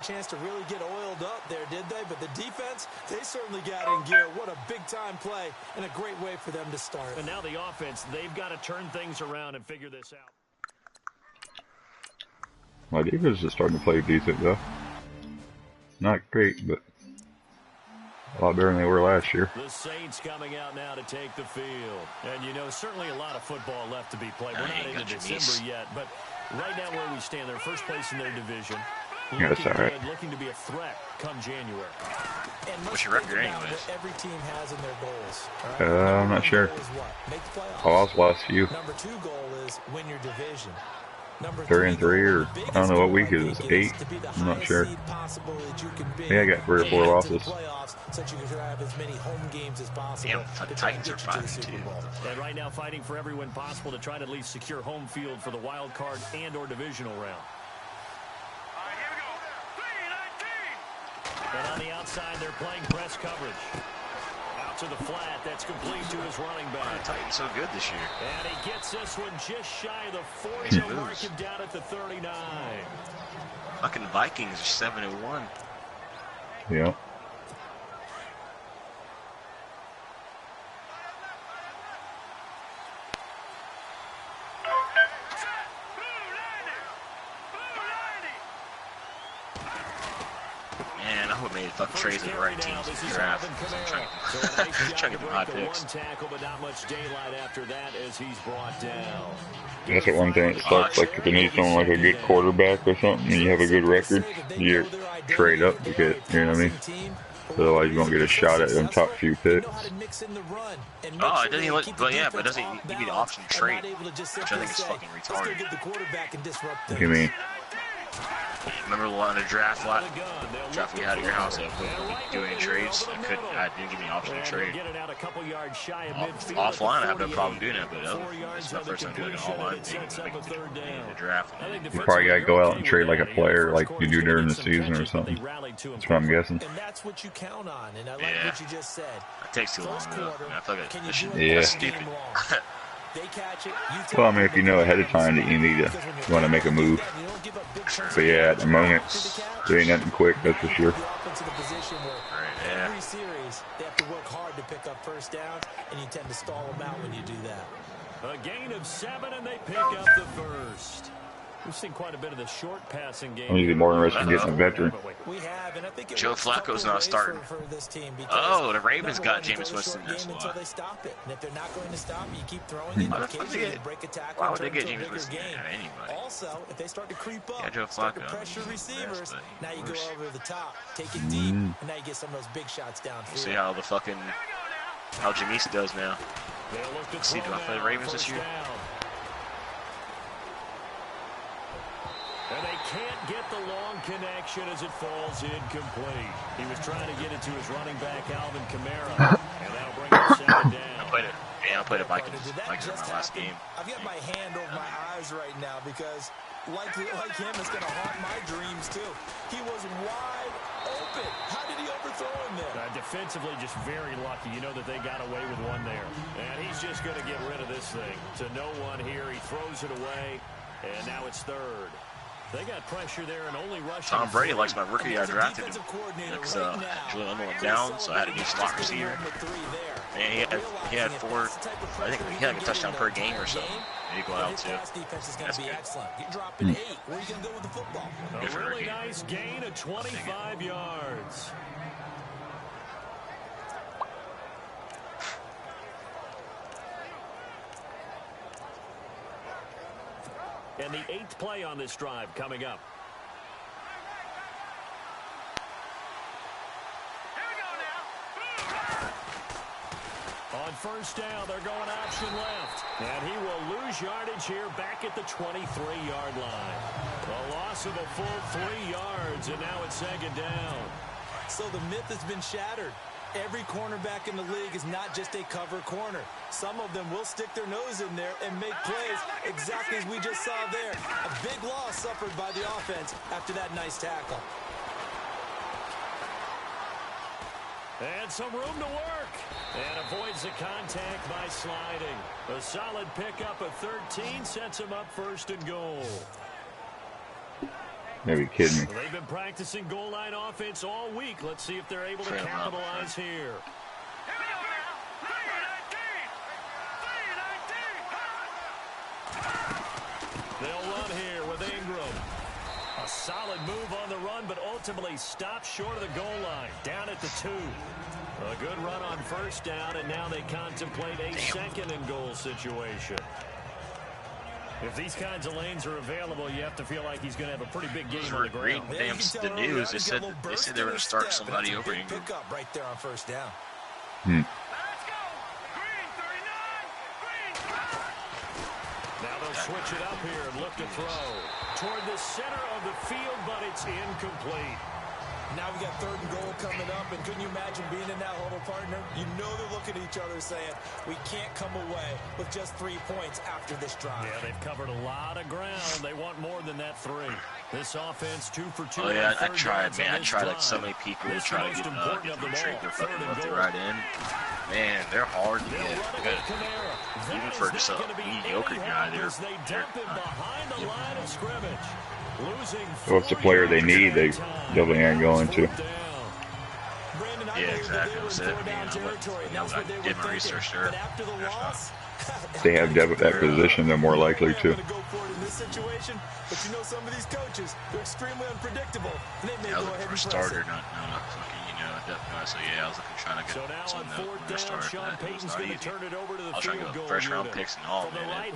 chance to really get oiled up there, did they? But the defense, they certainly got in gear. What a big-time play and a great way for them to start. And now the offense, they've got to turn things around and figure this out. My defense is starting to play decent, though. Not great, but a lot better than they were last year. The Saints coming out now to take the field. And, you know, certainly a lot of football left to be played. We're not into December yet, but right now where we stand, they're first place in their division. Yeah, that's all right. Looking to be a threat come January. What's your record anyways? Every team has in their goals. I'm not sure. I lost the last few. Number 2 goal is win your division. 3-3, or I don't know what week it is. 8. I'm not sure. Yeah, I got 3 or 4 losses. Damn, the Titans are 5-2. And right now, fighting for every win possible to try to at least secure home field for the wild card and/or divisional round. And on the outside, they're playing press coverage. Out to the flat, that's complete to his running back. Titans so good this year. And he gets this one just shy of the 40. He'll mark him down at the 39. Fucking Vikings are 7-1. Yeah. Fuck trades with the right teams in the draft. I'm trying to get the hot picks. That's what one thing that sucks. Like if you need someone like a good quarterback or something, and you have a good record, you trade up to get. You know what I mean? Otherwise, you won't get a shot at them top few picks. Oh, it doesn't look. But yeah, but it doesn't give you the option to trade, which I think is fucking retarded. What do you mean? Remember on the draft we had at your house, doing trades, I didn't give me an option to trade. Offline, I have no problem doing it, but it's my first time doing an online thing. In the draft. You probably gotta go out and trade like a player, like you do during the season or something. That's what I'm guessing. And that's what you count on. And I like what you just said. It takes too long, though. I feel like that's stupid. Well, I mean, if you know ahead of time that you need to, you want to make a move. But yeah, at the moment, there ain't nothing quick, that's for sure. Every series, they have to work hard to pick up first downs, and you tend to stall them out when you do that. A gain of 7, and they pick up the first. We've seen quite a bit of the short passing game. I'm usually more interested in getting a veteran. Joe Flacco's not starting. Oh, the Ravens got Jameis Winston. That's why. Why would they get Jameis Winston? Anybody. Also, if they start to creep up, yeah, Joe Flacco. Pressure receivers. Now you go over the top, take it deep, and now you get some of those big shots downfield. See how the fucking Jameis does now. Let's see, do I play the Ravens this year? And they can't get the long connection as it falls incomplete. He was trying to get it to his running back, Alvin Kamara. And that'll bring him 2nd down. I played a Vikings in my last game. I've got my hand over my eyes right now because, like him, it's going to haunt my dreams, too. He was wide open. How did he overthrow him there? Defensively, just very lucky. You know that they got away with one there. And he's just going to get rid of this thing. To no one here. He throws it away. And now it's 3rd. They got pressure there and only rushing. Tom Brady likes my rookie. I drafted him because Julian Edelman went down, so I had a new slot receiver. And he had 4. I think he had like a touchdown per game or something. And he go out too. That's good. A really nice gain of 25 yards. And the 8th play on this drive coming up. On first down, they're going option left. And he will lose yardage here back at the 23-yard line. A loss of a full 3 yards, and now it's 2nd down. So the myth has been shattered. Every cornerback in the league is not just a cover corner. Some of them will stick their nose in there and make plays exactly as we just saw there. A big loss suffered by the offense after that nice tackle. And some room to work. And avoids the contact by sliding. A solid pickup of 13 sets him up 1st and goal. Maybe kidding me. Well, they've been practicing goal line offense all week. Let's see if they're able to capitalize here. They'll run here with Ingram. A solid move on the run, but ultimately stopped short of the goal line. Down at the 2. A good run on first down, and now they contemplate a second and goal situation. If these kinds of lanes are available, you have to feel like he's going to have a pretty big game on the ground. The news, they said they were going to start somebody over Ingram. Pick up right there on first down. Now they'll switch it up here and look to throw toward the center of the field, but it's incomplete. Now we got 3rd and goal coming up, and couldn't you imagine being in that huddle, partner? You know they're looking at each other saying, we can't come away with just 3 points after this drive. Yeah, they've covered a lot of ground. They want more than that 3. This offense 2 for 2. Oh yeah, I tried, man. I tried like so many people to try to get them trade their fucking left and right in. Man, they're hard to get. Good. Even for just a mediocre guy, they're behind the line of scrimmage. What's the player they need? They definitely ain't going to. Yeah, exactly. That's it. I did my research there. They have depth at that position, they're more likely to. But you know, some of these coaches, they're extremely unpredictable. I was looking for a starter, not fucking, depth guy. So yeah, I was looking trying to get someone to start. It was not easy. I was trying to go first round picks and all, man.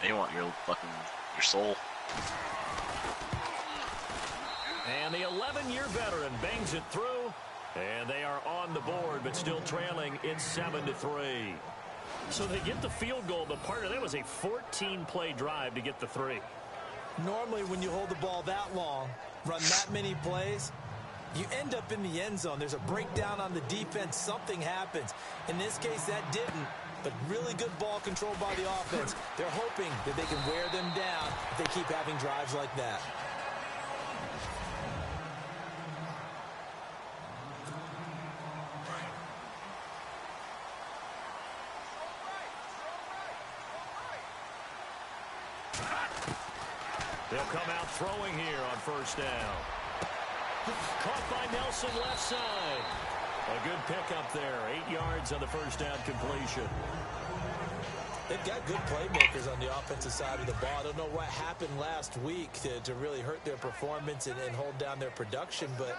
They want your soul. And the 11-year veteran bangs it through, and they are on the board, but still trailing. It's 7-3. So they get the field goal, but part of that was a 14-play drive to get the 3. Normally, when you hold the ball that long, run that many plays, you end up in the end zone. There's a breakdown on the defense. Something happens. In this case, that didn't. But really good ball control by the offense. They're hoping that they can wear them down if they keep having drives like that. They'll come out throwing here on first down. Caught by Nelson left side. A good pickup there. 8 yards on the first down completion. They've got good playmakers on the offensive side of the ball. I don't know what happened last week to really hurt their performance and hold down their production, but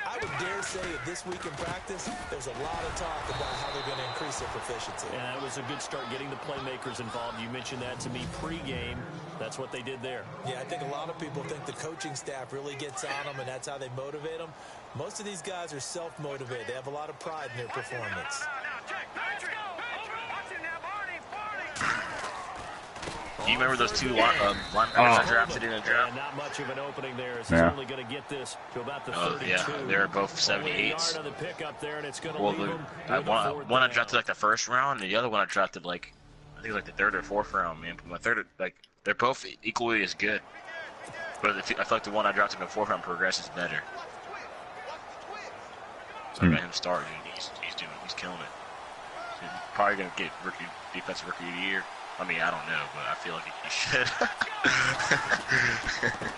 I would dare say that this week in practice, there's a lot of talk about how they're going to increase their proficiency. Yeah, that was a good start getting the playmakers involved. You mentioned that to me pregame. That's what they did there. Yeah, I think a lot of people think the coaching staff really gets on them, and that's how they motivate them. Most of these guys are self-motivated. They have a lot of pride in their performance. Do you remember those 2 linebackers I drafted in a draft? Not much of an opening there. It's only going to get this to about the 32. Yeah, they're both 78s. On the pickup there, and it's going to one I drafted like the 1st round, and the other one I drafted like I think like the 3rd or 4th round. Man, my 3rd, like they're both equally as good. But I feel like the one I drafted in the 4th round progresses better. So I got him started. He's killing it. He's probably gonna get defensive rookie of the year. I mean, I don't know, but I feel like he should.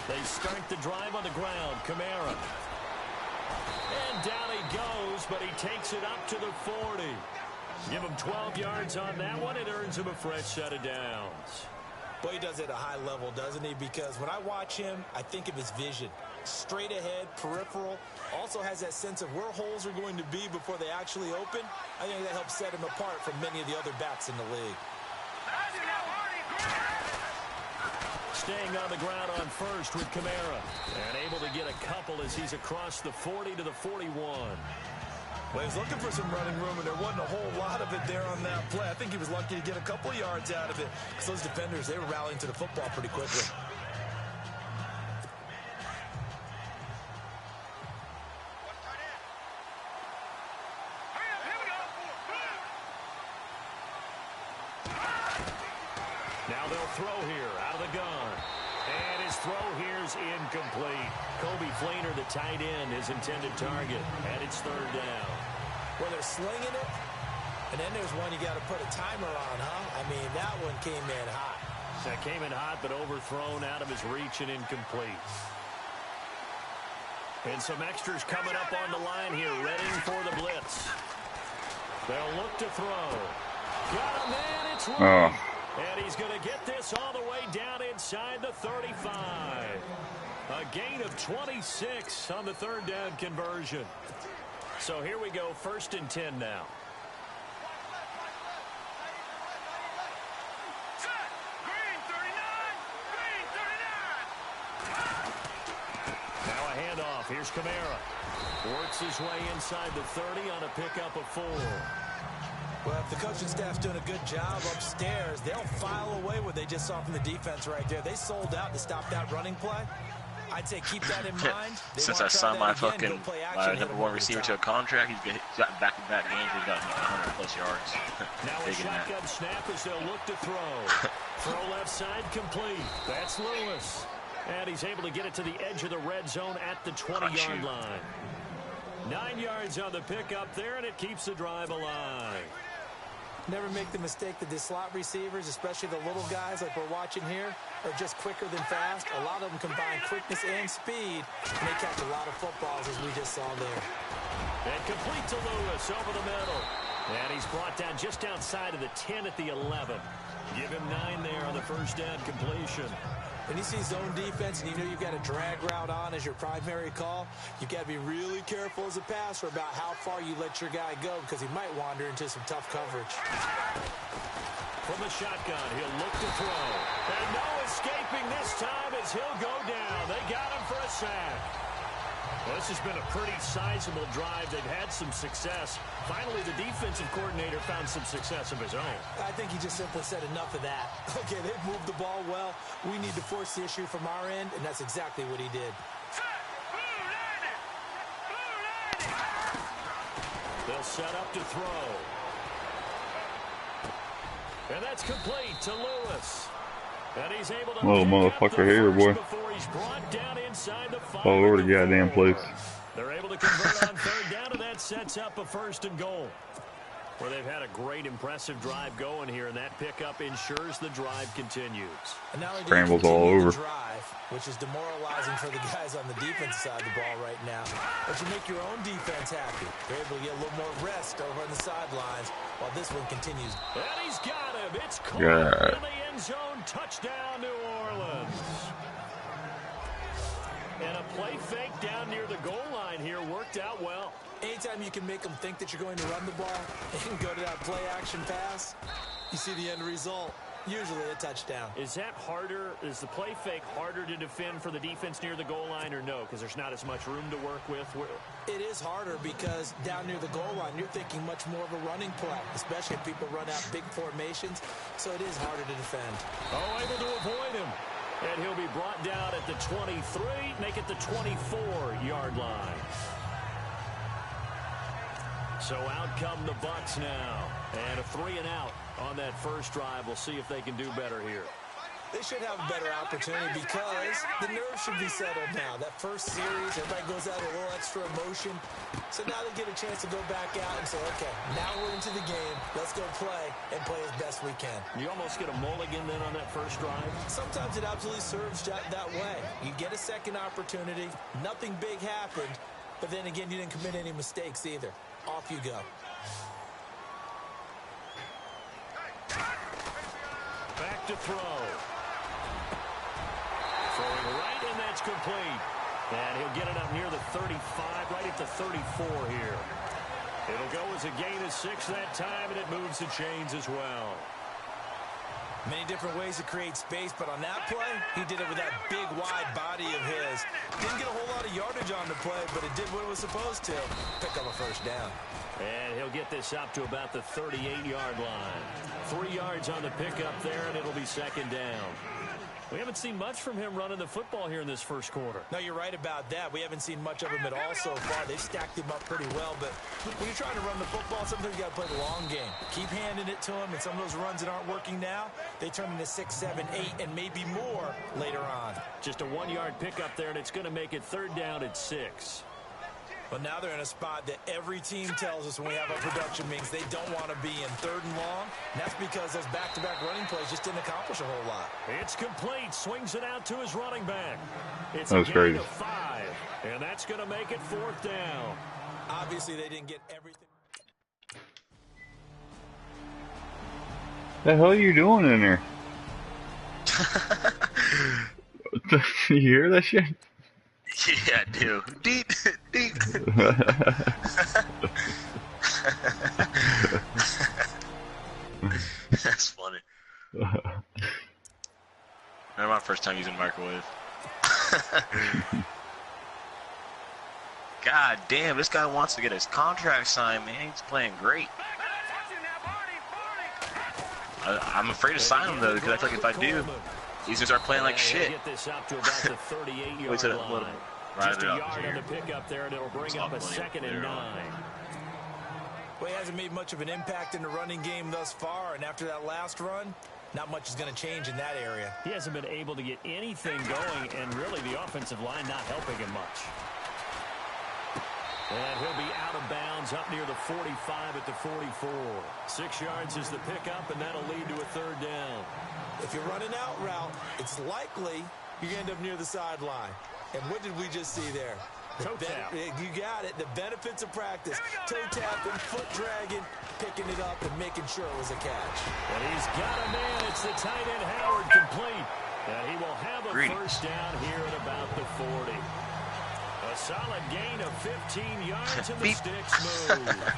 They start the drive on the ground. Kamara. And down he goes, but he takes it up to the 40. Give him 12 yards on that one. It earns him a fresh set of downs. Well, he does it at a high level, doesn't he? Because when I watch him, I think of his vision. Straight ahead, peripheral. Also has that sense of where holes are going to be before they actually open. I think that helps set him apart from many of the other backs in the league. Staying on the ground on first with Kamara. And able to get a couple as he's across the 40 to the 41. Well, he was looking for some running room, and there wasn't a whole lot of it there on that play. I think he was lucky to get a couple of yards out of it because those defenders, they were rallying to the football pretty quickly. Now they'll throw here out of the gun. And his throw here's incomplete. Kobe Fleener, the tight end, his intended target. And it's 3rd down. Well, they're slinging it. And then there's one you got to put a timer on, huh? I mean, that one came in hot. That came in hot, but overthrown out of his reach and incomplete. And some extras coming up on the line here, ready for the blitz. They'll look to throw. Got a man, it's right. And he's going to get this all the way down inside the 35. A gain of 26 on the third down conversion. So here we go, 1st and 10 now. Now a handoff. Here's Kamara. Works his way inside the 30 on a pickup of 4. Well, if the coaching staff's doing a good job upstairs, they'll file away what they just saw from the defense right there. They sold out to stop that running play. I'd say keep that in mind. Since I signed my fucking #1 receiver to a contract, he's gotten back-to-back games. He's gotten 100+ yards. Now a shotgun snap as they'll look to throw. Throw left side complete. That's Lewis. And he's able to get it to the edge of the red zone at the 20-yard line. 9 yards on the pickup there, and it keeps the drive alive. Never make the mistake that the slot receivers, especially the little guys like we're watching here, are just quicker than fast. A lot of them combine quickness and speed, and they catch a lot of footballs, as we just saw there. And complete to Lewis over the middle. And he's brought down just outside of the 10 at the 11. Give him 9 there on the first down completion. When you see zone defense and you know you've got a drag route on as your primary call, you've got to be really careful as a passer about how far you let your guy go because he might wander into some tough coverage. From the shotgun, he'll look to throw. And no escaping this time as he'll go down. They got him for a sack. Well, this has been a pretty sizable drive. They've had some success. Finally, the defensive coordinator found some success of his own. I think he just simply said enough of that. Okay, they've moved the ball well. We need to force the issue from our end, and that's exactly what he did. They'll set up to throw. And that's complete to Lewis. And he's able to little motherfucker here, boy. All over the goddamn place. They're able to convert on third down, and that sets up a 1st and goal. Well, they've had a great, impressive drive going here, and that pickup ensures the drive continues. And now scrambles all over. Drive, which is demoralizing for the guys on the defense side of the ball right now. But you make your own defense happy. They're able to get a little more rest over on the sidelines while this one continues. And he's got him. It's caught in the end zone. Touchdown, New Orleans. And a play fake down near the goal line here worked out well. Anytime you can make them think that you're going to run the ball and go to that play action pass, you see the end result. Usually a touchdown. Is that harder? Is the play fake harder to defend for the defense near the goal line or no? Because there's not as much room to work with? It is harder because down near the goal line, you're thinking much more of a running play, especially if people run out big formations. So it is harder to defend. Oh, able to avoid him. And he'll be brought down at the 23, make it the 24-yard line. So out come the Bucs now. And a 3-and-out on that first drive. We'll see if they can do better here. They should have a better opportunity because the nerves should be settled now. That first series, everybody goes out with a little extra emotion. So now they get a chance to go back out and say, okay, now we're into the game. Let's go play and play as best we can. You almost get a mulligan then on that first drive? Sometimes it absolutely serves that way. You get a second opportunity. Nothing big happened. But then again, you didn't commit any mistakes either. Off you go. Back to throw. Throwing right, and that's complete. And he'll get it up near the 35, right at the 34 here. It'll go as a gain of 6 that time, and it moves the chains as well. Many different ways to create space, but on that play, he did it with that big, wide body of his. Didn't get a whole lot of yardage on the play, but it did what it was supposed to. Pick up a first down. And he'll get this up to about the 38-yard line. 3 yards on the pickup there, and it'll be 2nd down. We haven't seen much from him running the football here in this first quarter. No, you're right about that. We haven't seen much of him at all so far. They've stacked him up pretty well, but when you're trying to run the football, sometimes you got to play the long game. Keep handing it to him, and some of those runs that aren't working now, they turn into 6, 7, 8, and maybe more later on. Just a 1-yard pickup there, and it's going to make it 3rd down at 6. Well, now they're in a spot that every team tells us when we have our production meetings they don't want to be in, 3rd and long. And that's because those back-to-back running plays just didn't accomplish a whole lot. It's complete. Swings it out to his running back. It's a gain of 5, and that's going to make it 4th down. Obviously, they didn't get everything. The hell are you doing in there? You hear that shit? Yeah, I do. Deep, deep. That's funny. Remember my first time using microwave. God damn, this guy wants to get his contract signed, man. He's playing great. I'm afraid to sign him, though, because I feel like if I do, he's going to start playing like shit. This up to about the 38-yard line. Just a yard on the pickup there, and it'll bring up a 2nd and 9. Well, he hasn't made much of an impact in the running game thus far, and after that last run, not much is going to change in that area. He hasn't been able to get anything going, and really the offensive line not helping him much. And he'll be out of bounds up near the 45 at the 44. 6 yards is the pickup, and that'll lead to a 3rd down. If you're running out route, it's likely you end up near the sideline. And what did we just see there? Toe tap. You got it. The benefits of practice. Toe tapping, foot dragging, picking it up, and making sure it was a catch. And he's got a man. It's the tight end, Howard, complete. And he will have a first down here at about the 40. A solid gain of 15 yards, and the sticks move.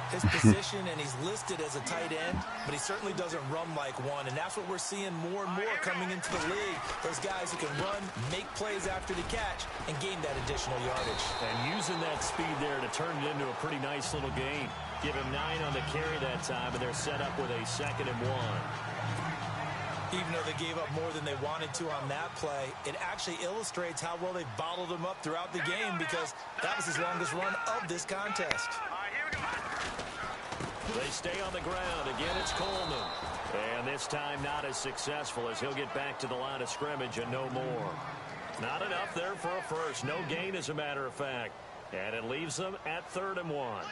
His position, and he's listed as a tight end, but he certainly doesn't run like one, and that's what we're seeing more and more coming into the league. Those guys who can run, make plays after the catch, and gain that additional yardage. And using that speed there to turn it into a pretty nice little gain. Give him 9 on the carry that time, and they're set up with a 2nd and 1. Even though they gave up more than they wanted to on that play, it actually illustrates how well they bottled him up throughout the game because that was his longest run of this contest. They stay on the ground. Again, it's Coleman. And this time not as successful as he'll get back to the line of scrimmage and no more. Not enough there for a first. No gain, as a matter of fact. And it leaves them at 3rd and 1.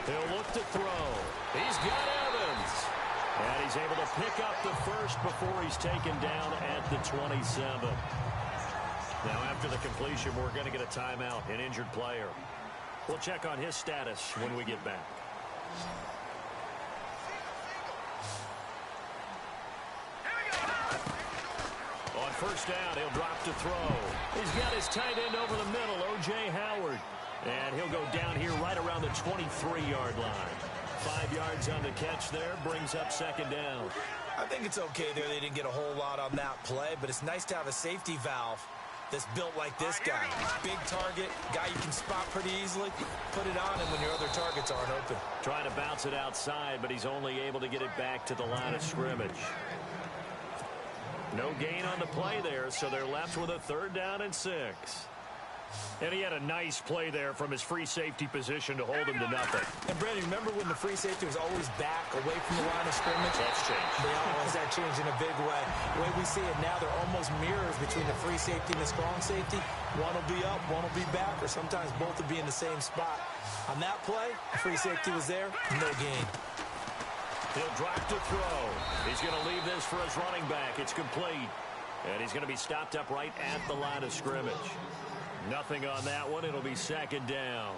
He'll look to throw. He's got Evans. And he's able to pick up the first before he's taken down at the 27. Now, after the completion, we're going to get a timeout, an injured player. We'll check on his status when we get back. On first down, he'll drop to throw. He's got his tight end over the middle, O.J. Howard. And he'll go down here right around the 23-yard line. 5 yards on the catch there, brings up 2nd down. I think it's okay there. They didn't get a whole lot on that play, but it's nice to have a safety valve that's built like this guy. Big target, guy you can spot pretty easily. Put it on him when your other targets aren't open. Trying to bounce it outside, but he's only able to get it back to the line of scrimmage. No gain on the play there, so they're left with a 3rd down and 6. And he had a nice play there from his free safety position to hold him to nothing. And Brandon, remember when the free safety was always back away from the line of scrimmage? That's changed. They always that changed in a big way. The way we see it now, they're almost mirrors between the free safety and the strong safety. One will be up, one will be back, or sometimes both will be in the same spot. On that play, the free safety was there, no gain. He'll drop to throw. He's going to leave this for his running back. It's complete. And he's going to be stopped up right at the line of scrimmage. Nothing on that one. It'll be 2nd down.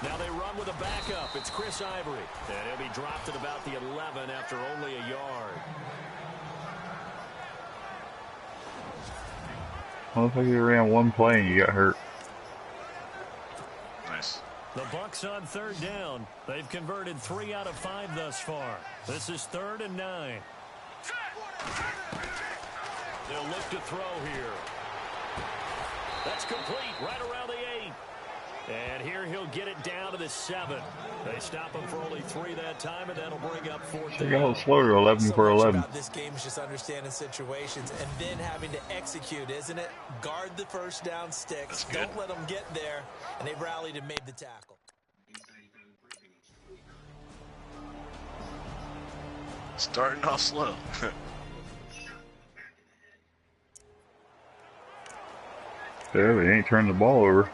Now they run with a backup. It's Chris Ivory. And he'll be dropped at about the 11 after only a yard. Well, looks like you ran one play and you got hurt. Nice. The Bucks on 3rd down. They've converted 3 out of 5 thus far. This is 3rd and 9. They'll look to throw here. That's complete right around the 8. And here he'll get it down to the 7. They stop him for only 3 that time, and that'll bring up 4th down. They got slower, 11 for 11. About this game is just understanding situations and then having to execute, isn't it? Guard the first down sticks. Don't let them get there. And they rallied and made the tackle. Starting off slow. Yeah, but he ain't turned the ball over.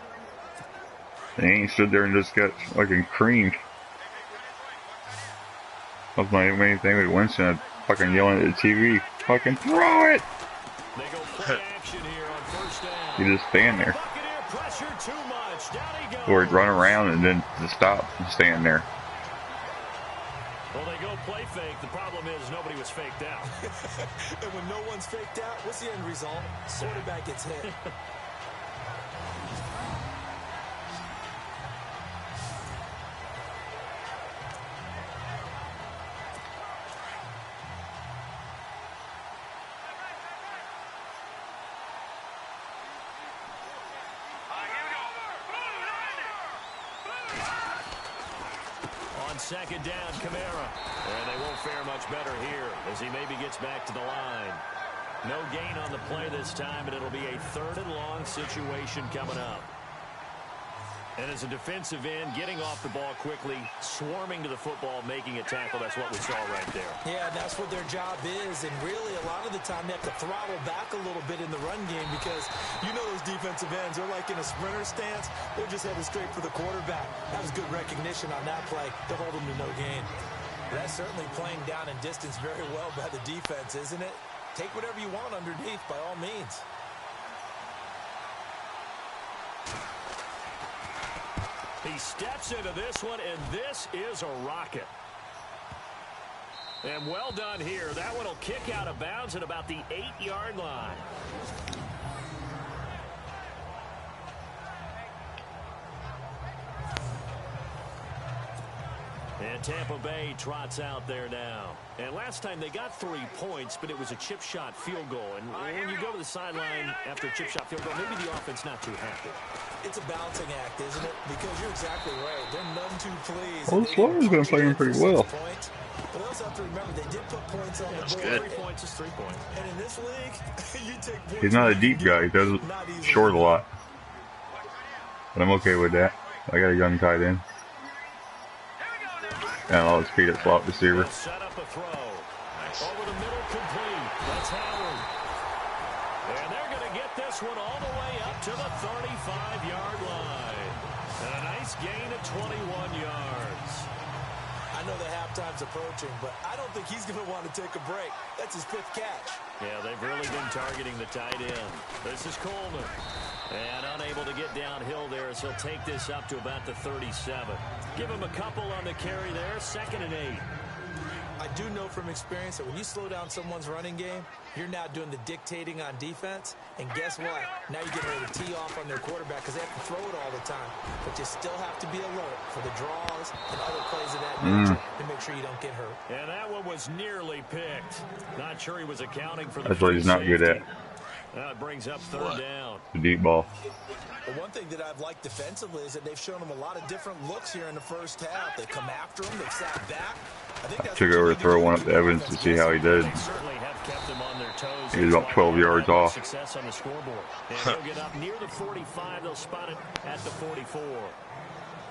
He ain't stood there and just got fucking creamed. That's my main thing with Winston, fucking yelling at the TV. Fucking throw it! They go play action here on first down. You just stand there. Buccaneer pressure too much. Down he goes. Or run around and then just stop and stand there. Well, they go play fake. The problem is nobody was faked out. And when no one's faked out, what's the end result? Quarterback gets hit. Second down, Kamara. And they won't fare much better here as he maybe gets back to the line. No gain on the play this time, and it'll be a 3rd and long situation coming up. And as a defensive end, getting off the ball quickly, swarming to the football, making a tackle, that's what we saw right there. Yeah, that's what their job is. And really, a lot of the time, they have to throttle back a little bit in the run game because you know those defensive ends, they're like in a sprinter stance. They're just headed straight for the quarterback. That was good recognition on that play to hold them to no gain. That's certainly playing down in distance very well by the defense, isn't it? Take whatever you want underneath, by all means. He steps into this one, and this is a rocket. And well done here. That one will kick out of bounds at about the 8-yard line. And Tampa Bay trots out there now. And last time they got 3 points, but it was a chip shot field goal. And when you go to the sideline after a chip shot field goal, maybe the offense not too happy. It's a balancing act, isn't it? Because you're exactly right. They're none too pleased. Well, Florida's going to play him pretty well. But also have to remember, they did put points on the board. Good. 3 points is 3 points. And in this league, you take points. He's not a deep guy. He does short a lot. But I'm okay with that. I got a young tight end. And I'll just feed it slot receiver. Set up a throw. Nice. Over the middle, complete. That's Howard. And they're going to get this one all the way up to the 35-yard line. And a nice gain of 21 yards. I know the halftime's approaching, but I don't think he's going to want to take a break. That's his 5th catch. Yeah, they've really been targeting the tight end. This is Coleman. And unable to get downhill there, so he'll take this up to about the 37. Give him a couple on the carry there, 2nd and 8. I do know from experience that when you slow down someone's running game, you're now doing the dictating on defense. And guess what? Now you're getting ready to tee off on their quarterback because they have to throw it all the time. But you still have to be alert for the draws and other plays of that nature to make sure you don't get hurt. And that one was nearly picked. Not sure he was accounting for the That's what he's not good at. That brings up 3rd down. The deep ball. But one thing that I've liked defensively is that they've shown them a lot of different looks here in the first half. They come after him. They've sat back. I think that's Took over to throw one up to Evans to see how he did. They certainly have kept them on their toes. He was about 12 yards off. Success on the scoreboard. And they'll get up near the 45. They'll spot it at the 44.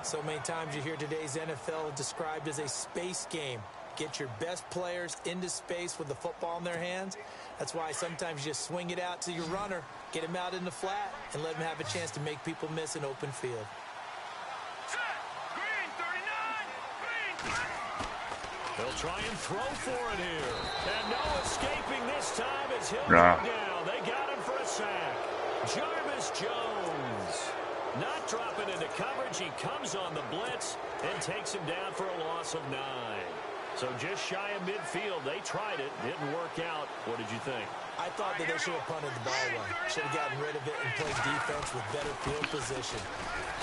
So many times you hear today's NFL described as a space game. Get your best players into space with the football in their hands. That's why sometimes you just swing it out to your runner, get him out in the flat, and let him have a chance to make people miss an open field. They'll try and throw for it here. And no escaping this time as he'll go Nah. down. They got him for a sack. Jarvis Jones. Not dropping into coverage. He comes on the blitz and takes him down for a loss of 9. So just shy of midfield. They tried it. Didn't work out. What did you think? I thought that they should have punted the ball away. Should have gotten rid of it and played defense with better field position.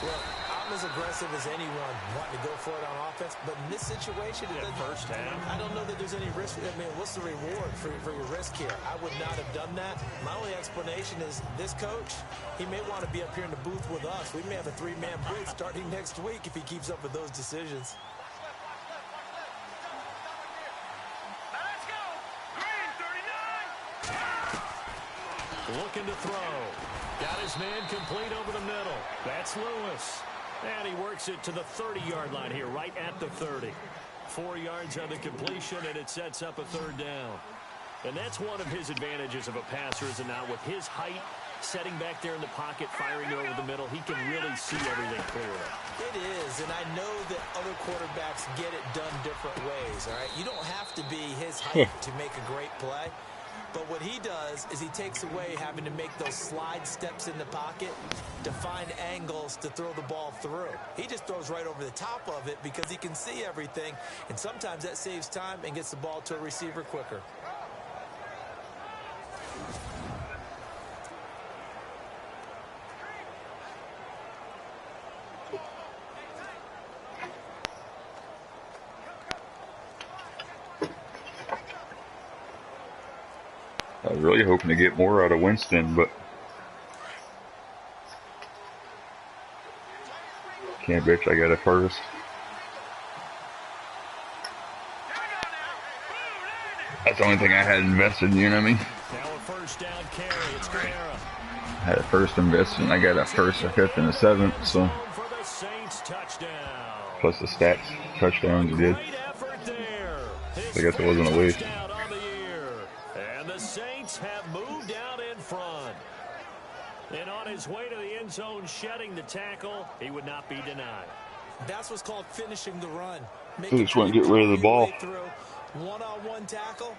Look, I'm as aggressive as anyone wanting to go for it on offense, but in this situation, it doesn't. First half. I don't know that there's any risk. I mean, what's the reward for your risk here? I would not have done that. My only explanation is this coach, he may want to be up here in the booth with us. We may have a 3-man booth starting next week if he keeps up with those decisions. Looking to throw. Got his man complete over the middle. That's Lewis. And he works it to the 30-yard line here, right at the 30. 4 yards on the completion, and it sets up a 3rd down. And that's one of his advantages of a passer, is it not? With his height, setting back there in the pocket, firing it over the middle. He can really see everything clearly. It is, and I know that other quarterbacks get it done different ways, all right? You don't have to be his height to make a great play. But what he does is he takes away having to make those slide steps in the pocket to find angles to throw the ball through. He just throws right over the top of it because he can see everything, and sometimes that saves time and gets the ball to a receiver quicker. I was really hoping to get more out of Winston, but can't bitch, I got a first. That's the only thing I had invested in, you know what I mean? Now a first down carry, it's Kamara. I had a first invested, and I got a first, a fifth, and a seventh, so. Plus the stats, touchdowns you did. So I guess it wasn't a waste. And the Saints have moved out in front. And on his way to the end zone, shedding the tackle, he would not be denied. That's what's called finishing the run. They just want to get rid of the ball. One-on-one tackle.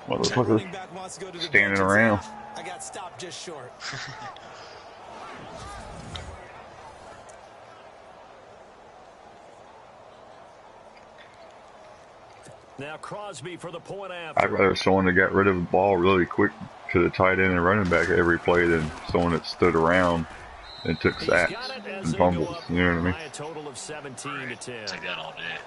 Motherfucker standing around. I got stopped just short. Now Crosby for the point after. I'd rather someone that got rid of the ball really quick to the tight end and running back every play than someone that stood around and took sacks and fumbles. You know what I mean? A total of 17-10. Take that all day.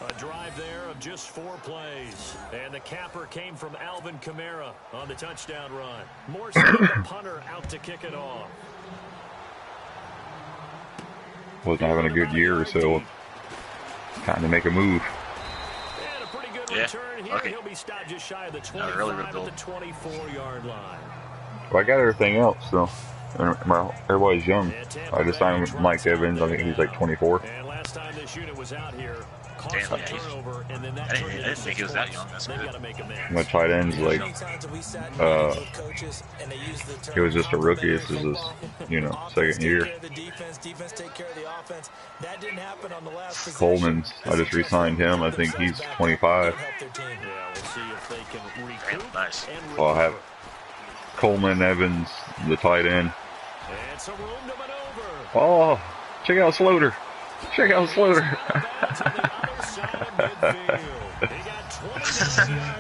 A drive there of just 4 plays. And the capper came from Alvin Kamara on the touchdown run. Morrison, the punter, out to kick it off. Wasn't having a good year, so time to make a move. And a pretty good return here. Okay. He'll be stopped just shy of the 25 at the 24-yard line. Well, I got everything else, so everybody's young. I just signed Mike Evans. I think he's like 24. And last time this unit was out here, damn, I didn't think he was that young. That's good. My tight end's like, he was just a rookie. This is his, second year. Coleman's, I just re-signed him. I think he's 25. Nice. So I'll have Coleman, Evans, the tight end. Oh, check out Slaughter. Check out Slaughter.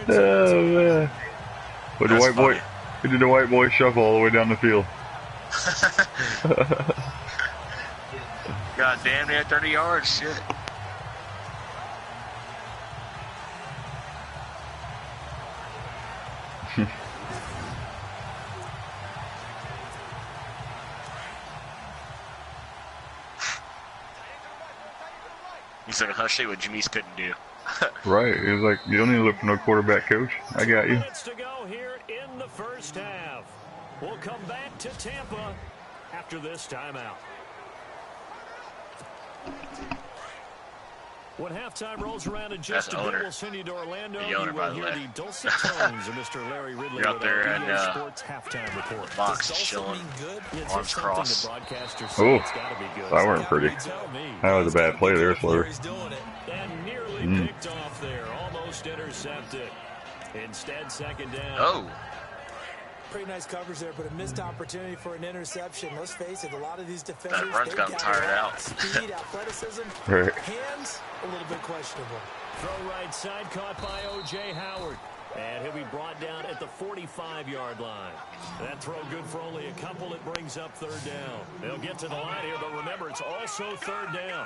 Oh man! But the white boy, he did the white boy shuffle all the way down the field. God damn, they had 30 yards. Shit. He's like, I'll show you what Jameis couldn't do. Right. He was like, you don't need to look for no quarterback coach. I got you. Minutes to go here in the first half. We'll come back to Tampa after this timeout. When halftime rolls around in just a bit, we'll send you to Orlando. The owner, by the way. The dulcet tones of Mr. Larry Ridley. You're out there and Sports halftime report. box chilling, arms crossed. Oh, that weren't pretty. That was a bad play there, Slaughter. And nearly picked off there, almost intercepted. Instead, second down. Oh. Pretty nice coverage there, but a missed opportunity for an interception. Let's face it, a lot of these defenders, That run's got him tired out. Speed, athleticism, Right. hands, a little bit questionable. Throw right side caught by O.J. Howard. And he'll be brought down at the 45-yard line. That throw good for only a couple. It brings up third down. They'll get to the line here, but remember, it's also third down.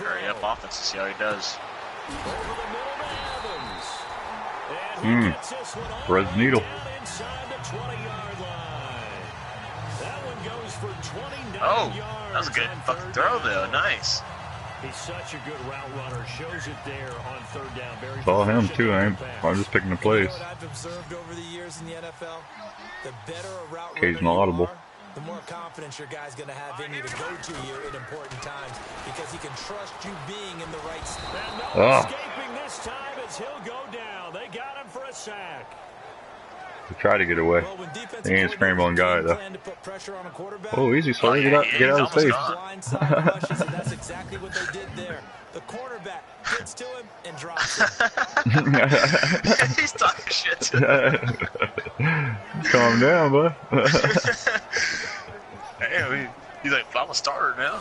Hurry up offense to see how he does. Over the middle to Evans. And he gets this one all Red needle. down inside the 20-yard line. That one goes for 29 yards. That was a good fucking throw, though. Nice. He's such a good route runner. Shows it there on third down. Very Saw him too. I'm just picking the plays. You know what I've observed over the years in the NFL? The better a route runner Occasional you audible. are, the more confidence your guy's going to have in you to go to you in important times because he can trust you being in the right spot. And no escaping this time as he'll go down. They got him for a sack. He tried to get away. He ain't a scrambling guy, though. Oh, easy, Sawyer. Get out of the safe. That's exactly what they did there. The cornerback gets to him and drops him. He's talking shit. Calm down, bud. Damn, he's like, I'm a starter now.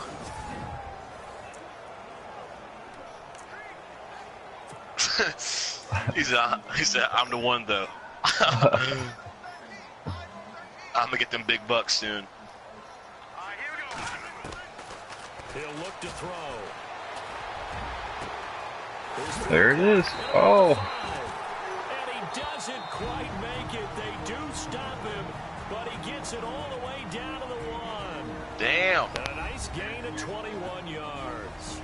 he said, I'm the one, though. I'm gonna get them big bucks soon. He'll look to throw. There it is. Oh. And he doesn't quite make it. They do stop him, but he gets it all the way down to the one. Damn. And a nice gain of 21 yards.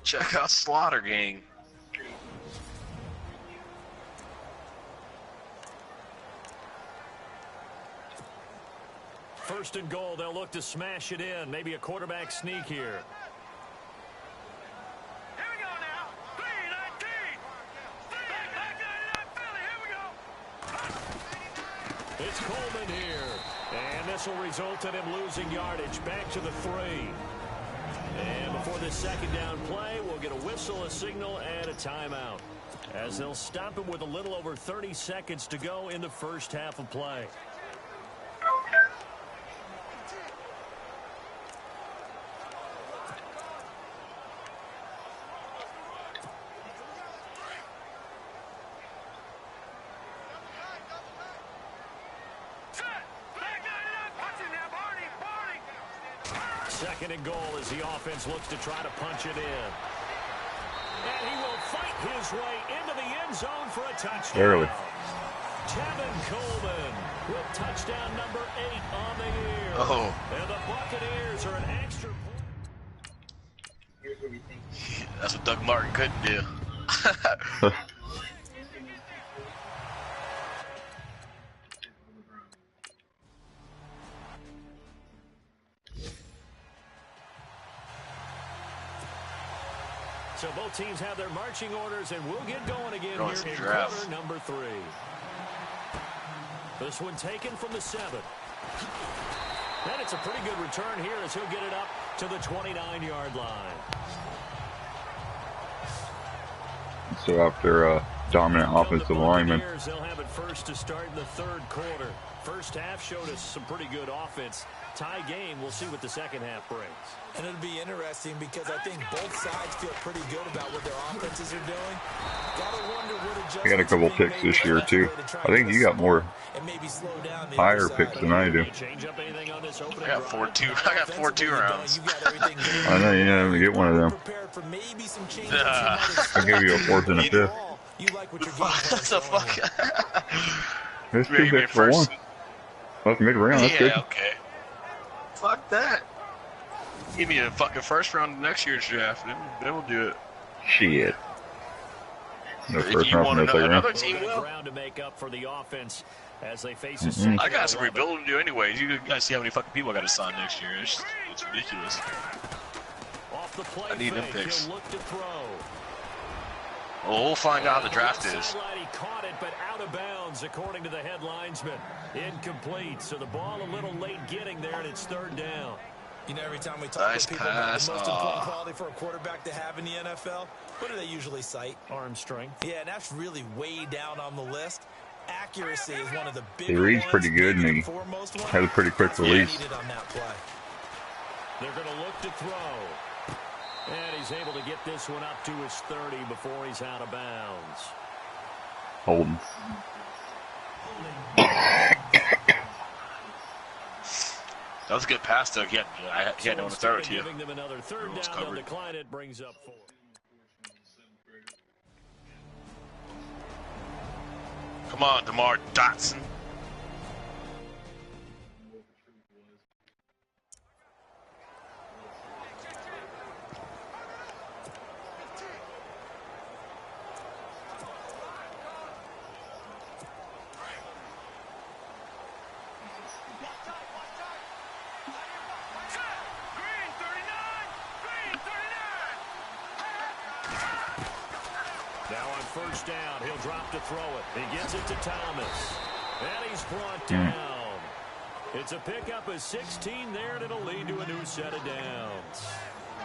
Check out Slaughter Gang. First and goal, they'll look to smash it in. Maybe a quarterback sneak here. Here we go now. 3-19. Back 99 Philly. Here we go. It's Coleman here. And this will result in him losing yardage. Back to the 3. And before this second down play, we'll get a whistle, a signal, and a timeout, as they'll stop him with a little over 30 seconds to go in the first half of play. Second and goal as the offense looks to try to punch it in. And he will fight his way into the end zone for a touchdown. Early. Tevin Coleman with touchdown number 8 on the year. Oh. And the Buccaneers are an extra point. That's what Doug Martin couldn't do. So both teams have their marching orders, and we'll get going again Going here in draft. quarter number 3. This one taken from the 7. And it's a pretty good return here as he'll get it up to the 29-yard line. So after dominant offensive lineman. They'll have it first to start in the third quarter. First half showed us some pretty good offense. Tie game, we'll see what the second half brings. And it'll be interesting because I think both sides feel pretty good about what their offenses are doing. Gotta wonder what adjustments I got a couple picks this year too. I think you got more higher picks than I do. I got 4 2-rounds. I know, you know, get one of them. I'll give you a 4th and a 5th. What the fuck? There's 2 picks for 1. That's mid-round, that's good. Yeah, okay. Fuck that. Give me a fucking first round of next year's draft. Then we'll do it. Shit. No If first you round, want no second round. another team will. Ground to make up for the offense as they face a second. I got some rebuilding to do anyways. You guys see how many fucking people I got to sign next year. It's ridiculous. Off the play I need them fake, picks. he'll look to throw. Well, we'll find out how the draft is. Sideline, he caught it, but out of bounds, according to the head linesman. Incomplete, so the ball a little late getting there, and it's 3rd down. You know, every time we talk Nice to people about pass. the most important quality for a quarterback to have in the NFL, what do they usually cite? Arm strength. Yeah, and that's really way down on the list. Accuracy is one of the big He reads pretty good, and he has a pretty quick release. They're going to look to throw. And he's able to get this one up to his 30 before he's out of bounds. Holden. That was a good pass, though. He had no one to throw it to you. Giving them another 3rd down, they'll decline it, brings up 4. Come on, DeMar Dotson. Now on first down, he'll drop to throw it. He gets it to Thomas. And he's brought down. It's a pickup of 16 there, and it'll lead to a new set of downs.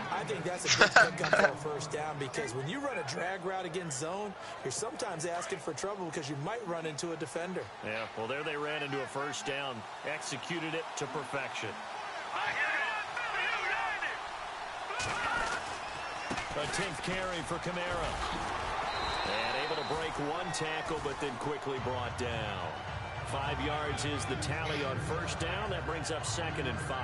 I think that's a good pickup for a first down, because when you run a drag route against zone, you're sometimes asking for trouble because you might run into a defender. Yeah, well, there they ran into a first down, executed it to perfection. A 10th carry for Kamara. And able to break one tackle, but then quickly brought down. 5 yards is the tally on first down. That brings up 2nd and 5.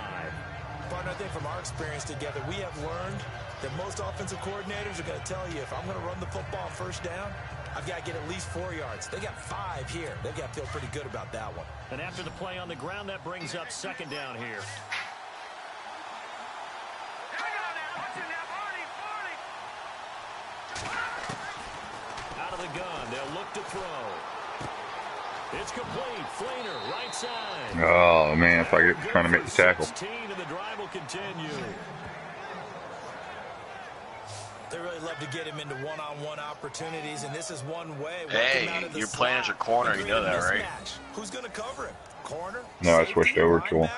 Partner, I think from our experience together, we have learned that most offensive coordinators are going to tell you, if I'm going to run the football on first down, I've got to get at least 4 yards. They got 5 here. They've got to feel pretty good about that one. And after the play on the ground, that brings up 2nd down here. Out of the gun, they'll look to throw. It's complete. Flainer, right side. Oh, man, if I get trying to make the tackle. 16, and the drive will continue. They really love to get him into one-on-one opportunities, and this is one way. Hey, you're playing as a corner, you know that, right? Who's going to cover him? Corner? No, I switched over to him.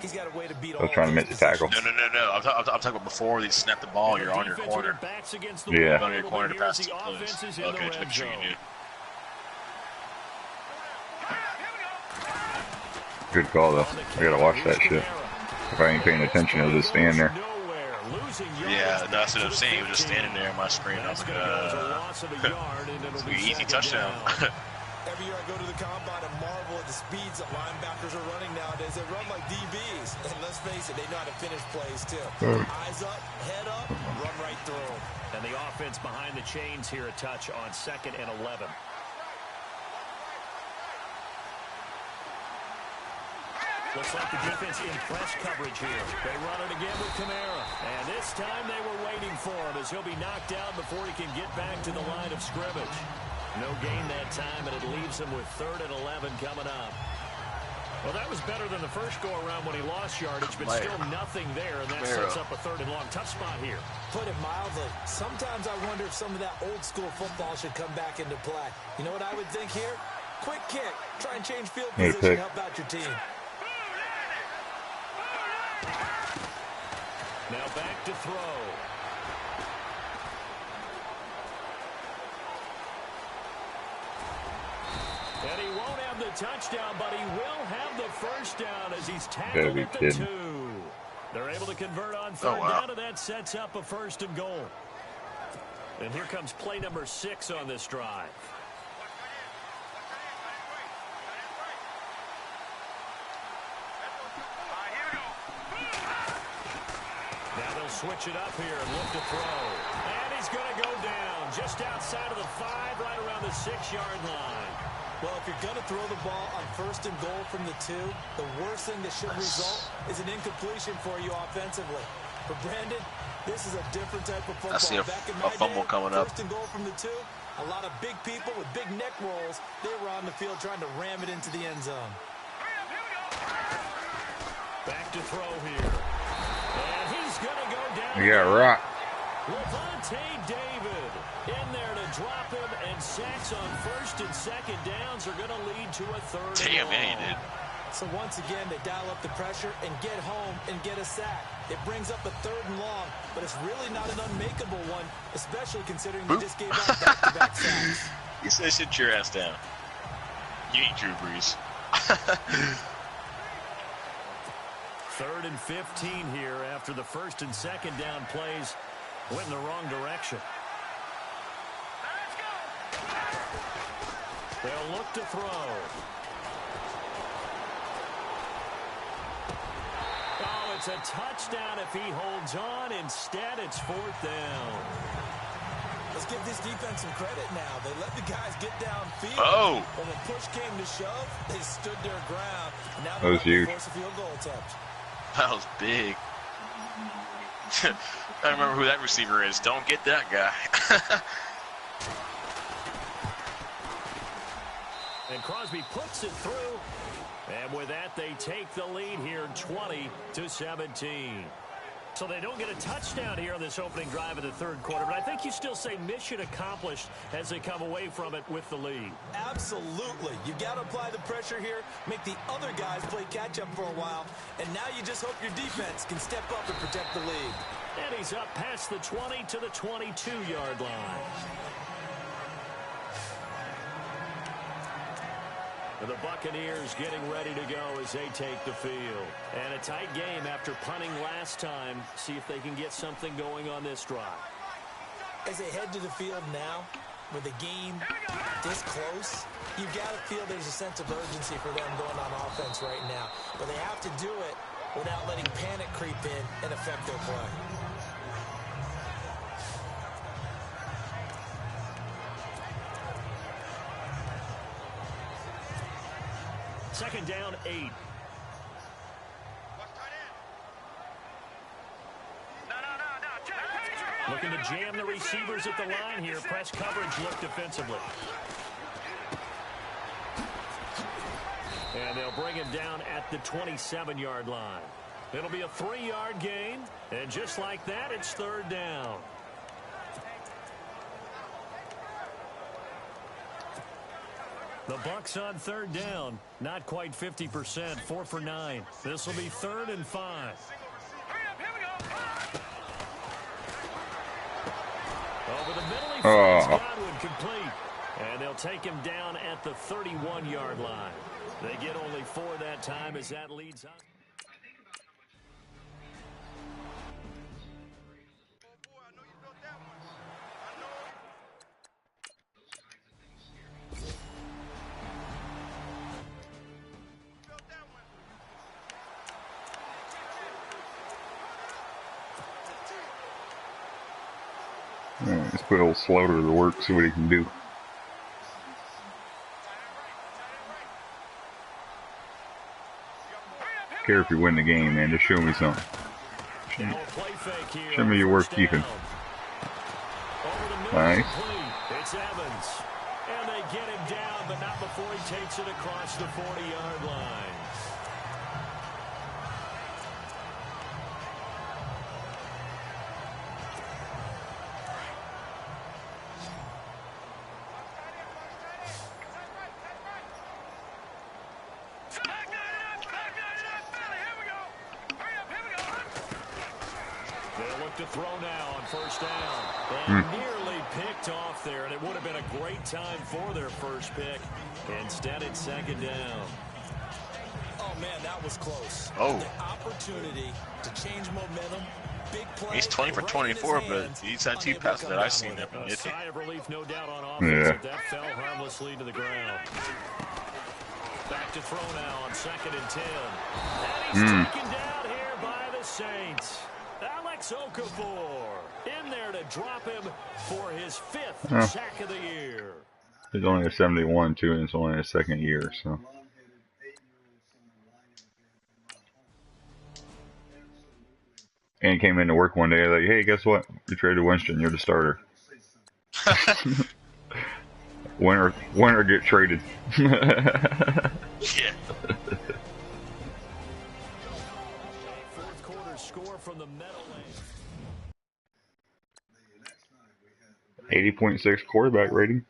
He's got a way to beat I was trying to make the tackle. No. I'm talking about before they snap the ball, you're on your corner. Yeah. You're on your corner to pass to close. Okay, just make sure you do. Good call, though. I gotta watch that shit. If I ain't paying attention, I'll just stand there. Yeah, that's what I'm saying. He was just standing there on my screen. I was like, it's an easy touchdown. Every year I go to the combine and marvel at the speeds that linebackers are running nowadays. They run like DBs. And let's face it, they know how to finish plays, too. Eyes up, head up, run right through them. And the offense behind the chains here a touch on 2nd and 11. Looks like the defense in press coverage here. They run it again with Kamara. And this time they were waiting for him, as he'll be knocked down before he can get back to the line of scrimmage. No gain that time, and it leaves him with 3rd and 11 coming up. Well, that was better than the first go-around when he lost yardage, but still nothing there, and that sets up a 3rd and long. Tough spot here. Put it mildly, sometimes I wonder if some of that old-school football should come back into play. You know what I would think here? Quick kick. Try and change field position, help out your team. Now back to throw. And he won't have the touchdown, but he will have the first down as he's tackled at the 2. They're able to convert on 3rd down, and that sets up a 1st and goal. And here comes play number 6 on this drive. Now they'll switch it up here and look to throw. And he's going to go down just outside of the 5, right around the 6-yard line. Well, if you're going to throw the ball on 1st and goal from the 2, the worst thing that should result is an incompletion for you offensively. For Brandon, this is a different type of football. I see a fumble coming up. 1st and goal from the 2, a lot of big people with big neck rolls. They were on the field trying to ram it into the end zone. Back to throw here. And he's going to go down. Yeah, right. Levante David in there to drop him, and sacks on 1st and 2nd downs are going to lead to a 3rd. Damn, yeah, he did. So once again, they dial up the pressure and get home and get a sack. It brings up a 3rd and long, but it's really not an unmakeable one, especially considering they just gave up back-to-back sacks. He said, sit your ass down. You ain't Drew Brees. 3rd and 15 here after the 1st and 2nd down plays went in the wrong direction. They'll look to throw. Oh, it's a touchdown if he holds on. Instead, it's 4th down. Let's give this defense some credit now. They let the guys get downfield. Oh. But when push came to shove, they stood their ground. Now that was huge. Force a field goal attempt. That was big. I don't remember who that receiver is. Don't get that guy. And Crosby puts it through. And with that, they take the lead here 20-17. So they don't get a touchdown here on this opening drive of the third quarter, but I think you still say mission accomplished as they come away from it with the lead. Absolutely. You've got to apply the pressure here, make the other guys play catch-up for a while, and now you just hope your defense can step up and protect the lead. And he's up past the 20 to the 22-yard line. The Buccaneers getting ready to go as they take the field. And a tight game after punting last time. See if they can get something going on this drive. As they head to the field now, with the game this close, you've got to feel there's a sense of urgency for them going on offense right now. But they have to do it without letting panic creep in and affect their play. Second down, 8. Looking to jam the receivers at the line here. Press coverage look defensively. And they'll bring him down at the 27-yard line. It'll be a 3-yard gain. And just like that, it's third down. The Bucs on third down. Not quite 50%. 4 for 9. This will be 3rd and 5. Over the middle, he finds Godwin complete. And they'll take him down at the 31-yard line. They get only 4 that time as that leads up. Let's put old Slaughter to work, see what he can do. Care if you win the game, man. Just show me something. Show me your worth keeping. Nice. It's Evans. And they get him down, but not before he takes it across the 40-yard line. To throw now on first down. And nearly picked off there, and it would have been a great time for their first pick. Instead, it's second down. Oh, man, that was close. Oh. The opportunity to change momentum. Big play. He's 20 for 24, but he's had 2 passes that I've seen that have been iffy. Sigh of relief, no doubt, on offense. That fell harmlessly to the ground. Back to throw now on 2nd and 10. And he's taken down here by the Saints. Alex Okafor in there to drop him for his 5th sack of the year. He's only a 71 too, and it's only his 2nd year, so. And he came into work one day like, "Hey, guess what? You traded Winston. You're the starter." winner get traded. Yeah. Fourth quarter score from the Meadowlands. 80.6 quarterback rating.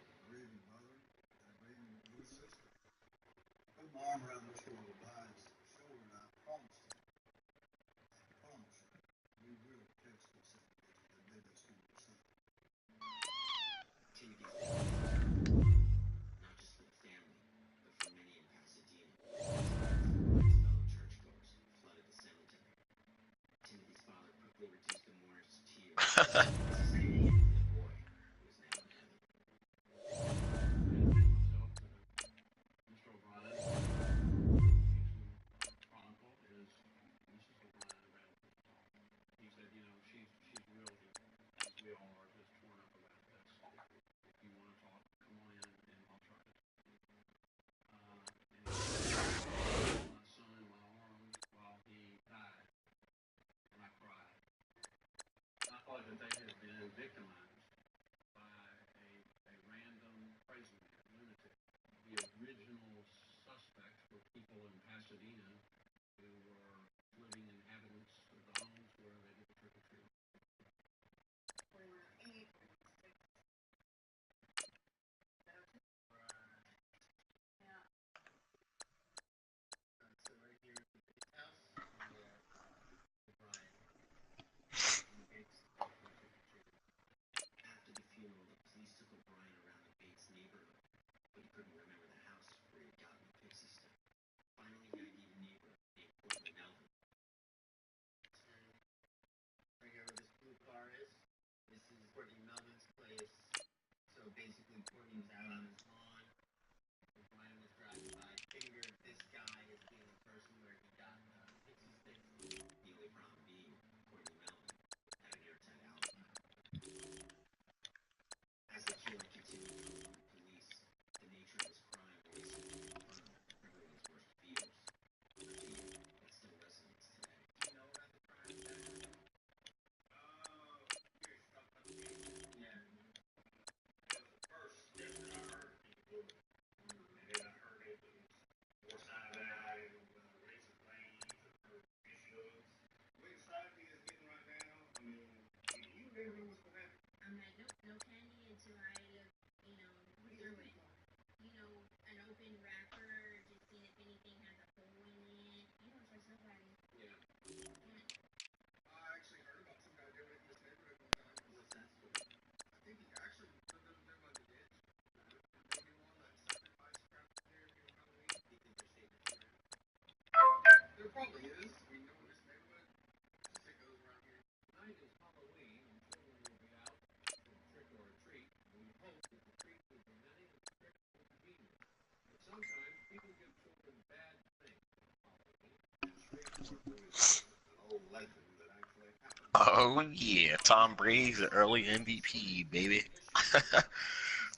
Oh yeah, Tom Brady's an early MVP, baby.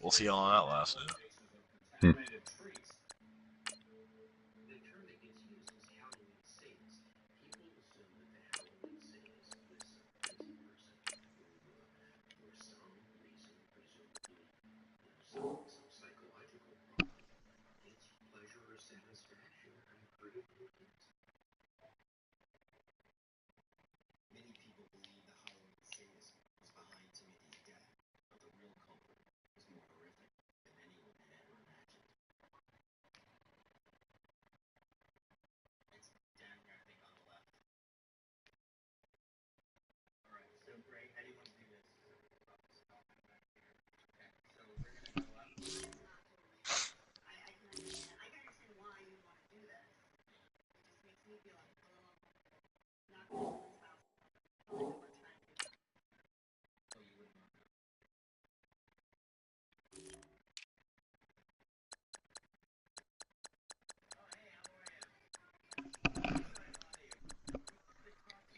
We'll see how long that lasts. Hmm.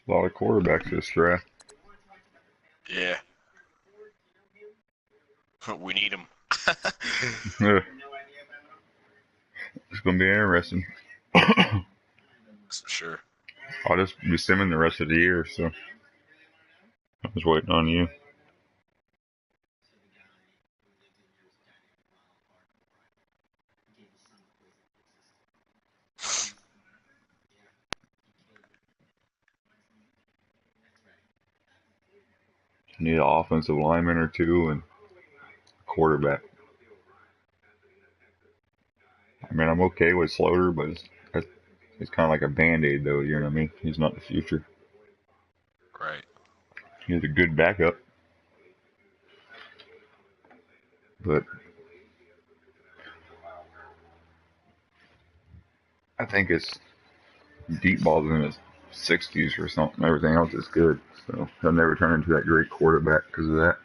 A lot of quarterbacks this draft. Yeah, we need him. Yeah, it's gonna be interesting. Sure. I'll just be simming the rest of the year, so I'm just waiting on you. Need an offensive lineman or two and a quarterback. I mean, I'm okay with Slaughter, but it's kind of like a band-aid, though. You know what I mean? He's not the future. Right. He's a good backup, but I think his deep ball's in his 60s or something. Everything else is good, so he'll never turn into that great quarterback because of that.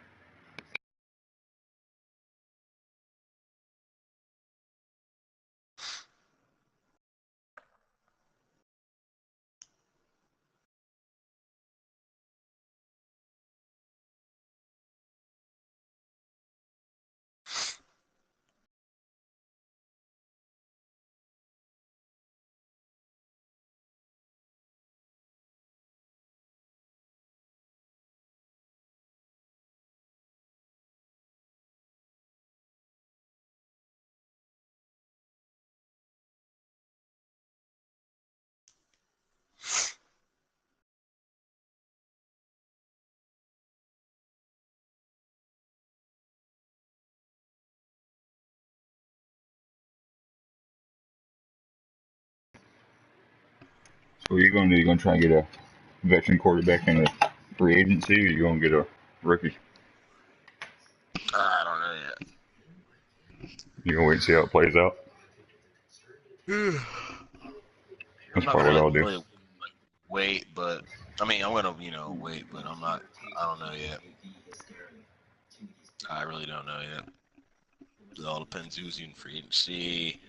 So what are you going to do? You going to try and get a veteran quarterback in a free agency, or you going to get a rookie? I don't know yet. You going to wait and see how it plays out? I'm That's not probably gonna what like I'll do. really wait, but I mean I'm gonna wait, but I'm not. I don't know yet. I really don't know yet. It all depends who's in free agency,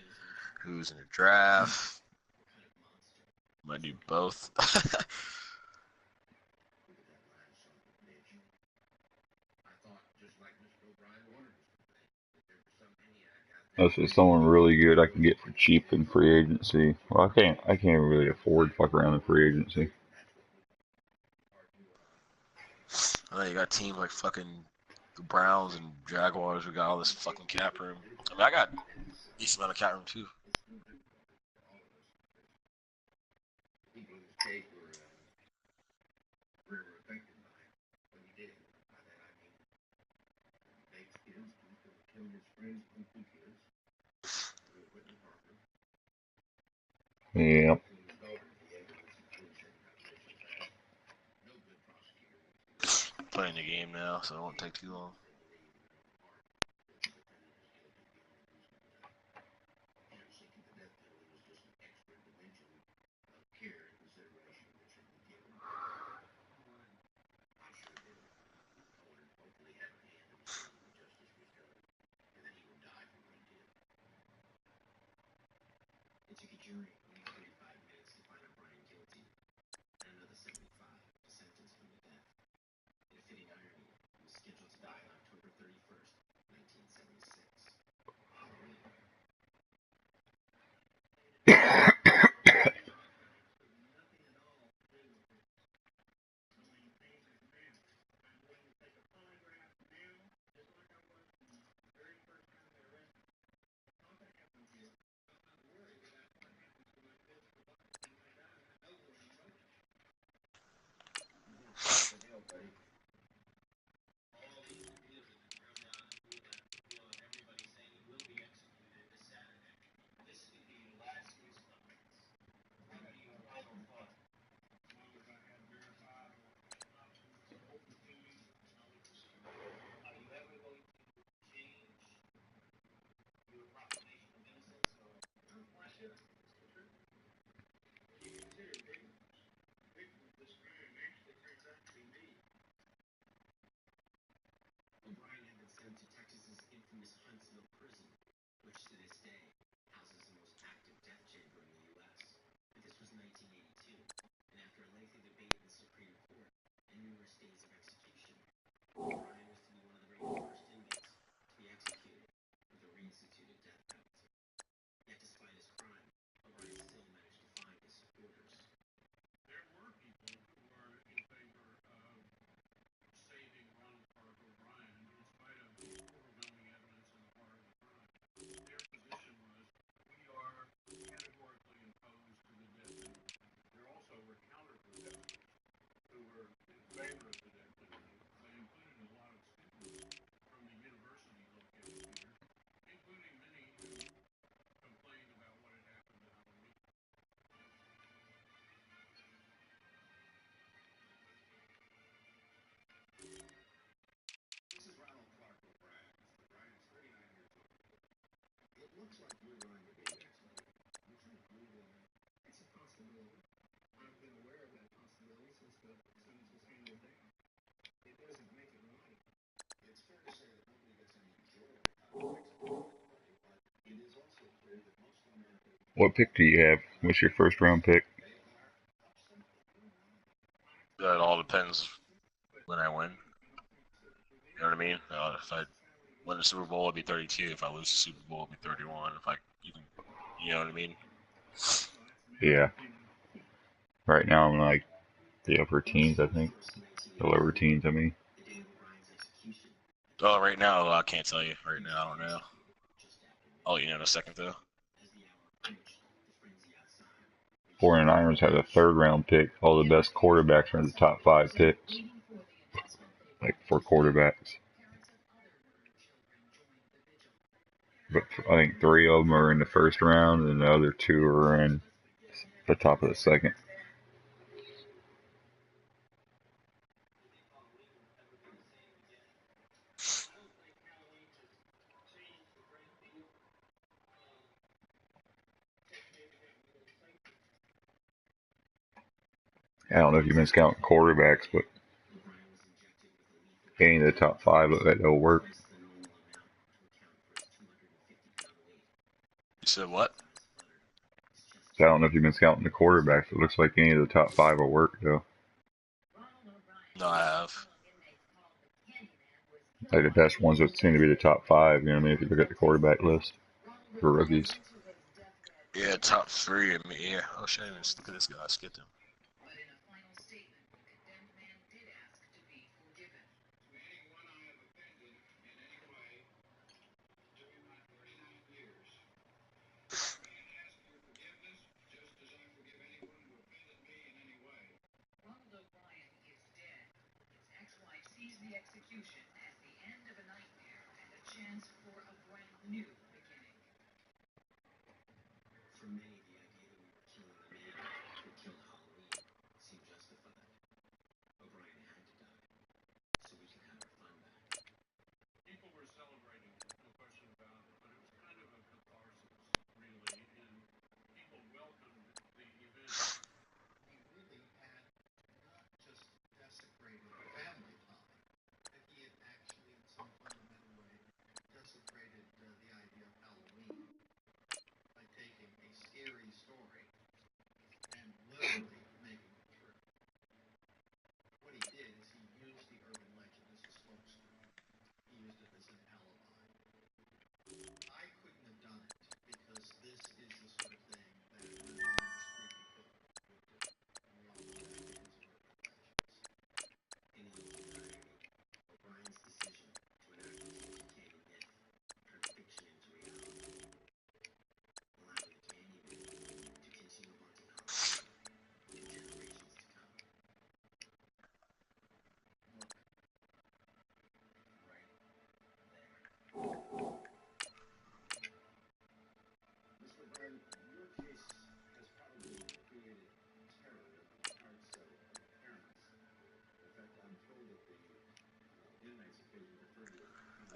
who's in the draft. Might do both. Unless it's someone really good I can get for cheap in free agency. Well, I can't really afford to fuck around in free agency. I know you got teams like fucking the Browns and Jaguars who got all this fucking cap room. I mean, I got a decent amount of cap room too. Yeah. Playing the game now, so it won't take too long. What pick do you have? What's your first round pick? That all depends when I win. You know what I mean? If I win the Super Bowl, it'd be 32. If I lose the Super Bowl, it'd be 31. If I even, you know what I mean? Yeah. Right now I'm like the upper teens, I think. The lower teens, I mean. Oh, right now, I can't tell you. Right now, I don't know. I'll let you know in a second, though. 49ers have a third round pick. All the best quarterbacks are in the top 5 picks. Like 4 quarterbacks. But I think 3 of them are in the first round, and the other 2 are in the top of the second. I don't know if you've been scouting quarterbacks, but any of the top 5 look like they'll work. You said what? So I don't know if you've been scouting the quarterbacks. It looks like any of the top 5 will work, though. No, I have. Like the best ones that seem to be the top 5, you know what I mean, if you look at the quarterback list for rookies. Yeah, top 3. I mean, yeah. Oh, shit, I didn't even look at this guy. I skipped him.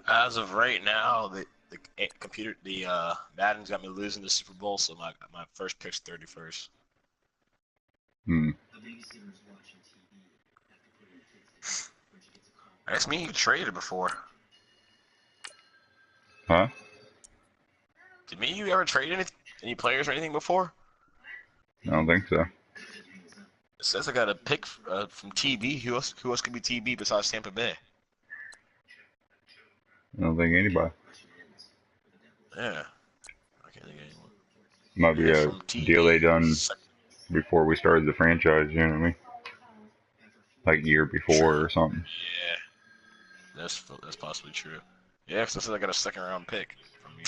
As of right now, the Madden's got me losing the Super Bowl, so my first pick's 31st. That's me. You traded before. Huh? Did me you ever trade any players or anything before? I don't think so. It says I got a pick from TB. Who else could be TB besides Tampa Bay? I don't think anybody. Yeah. I can't think of anyone. Might be a deal they done before we started the franchise, you know what I mean? Like year before or something. Yeah. That's possibly true. Yeah, because it says I got a second round pick from you.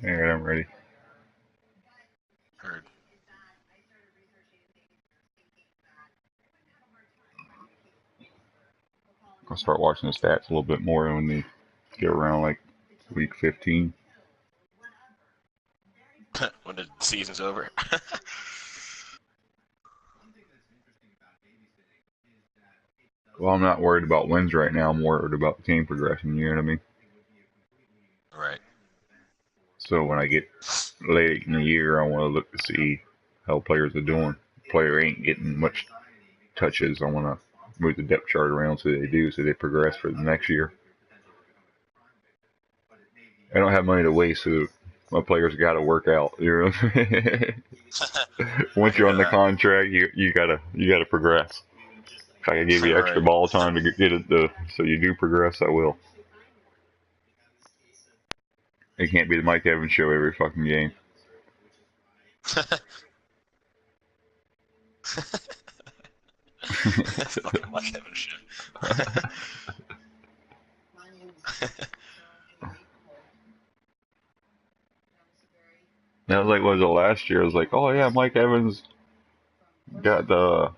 Alright, I'm ready. Heard. I'll start watching the stats a little bit more when they get around like week 15. When the season's over. Well, I'm not worried about wins right now. I'm worried about team progression, you know what I mean? Right. So when I get late in the year, I want to look to see how players are doing. Player ain't getting much touches. I want to move the depth chart around so they do, so they progress for the next year. I don't have money to waste, so my players got to work out. You know, once you're on the contract, you gotta progress. If I can give you extra Right. ball time to get it, so you do progress, I will. It can't be the Mike Evans show every fucking game. Fucking Mike Evans shit. That was like, what was it, last year? I was like, oh yeah, Mike Evans got the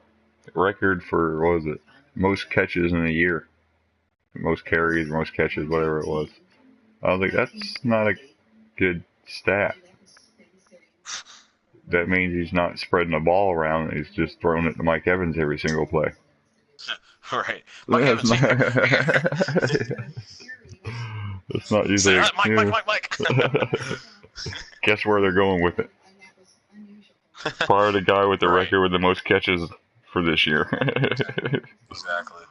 record for, what was it, most catches in a year. Most carries, most catches, whatever it was. I was like, that's not a good stat. That means he's not spreading the ball around. He's just throwing it to Mike Evans every single play. Right. Mike That's Evans, not, here. that's not Say, usually. Mike. Guess where they're going with it? Probably the guy with the Right. record with the most catches for this year. Exactly.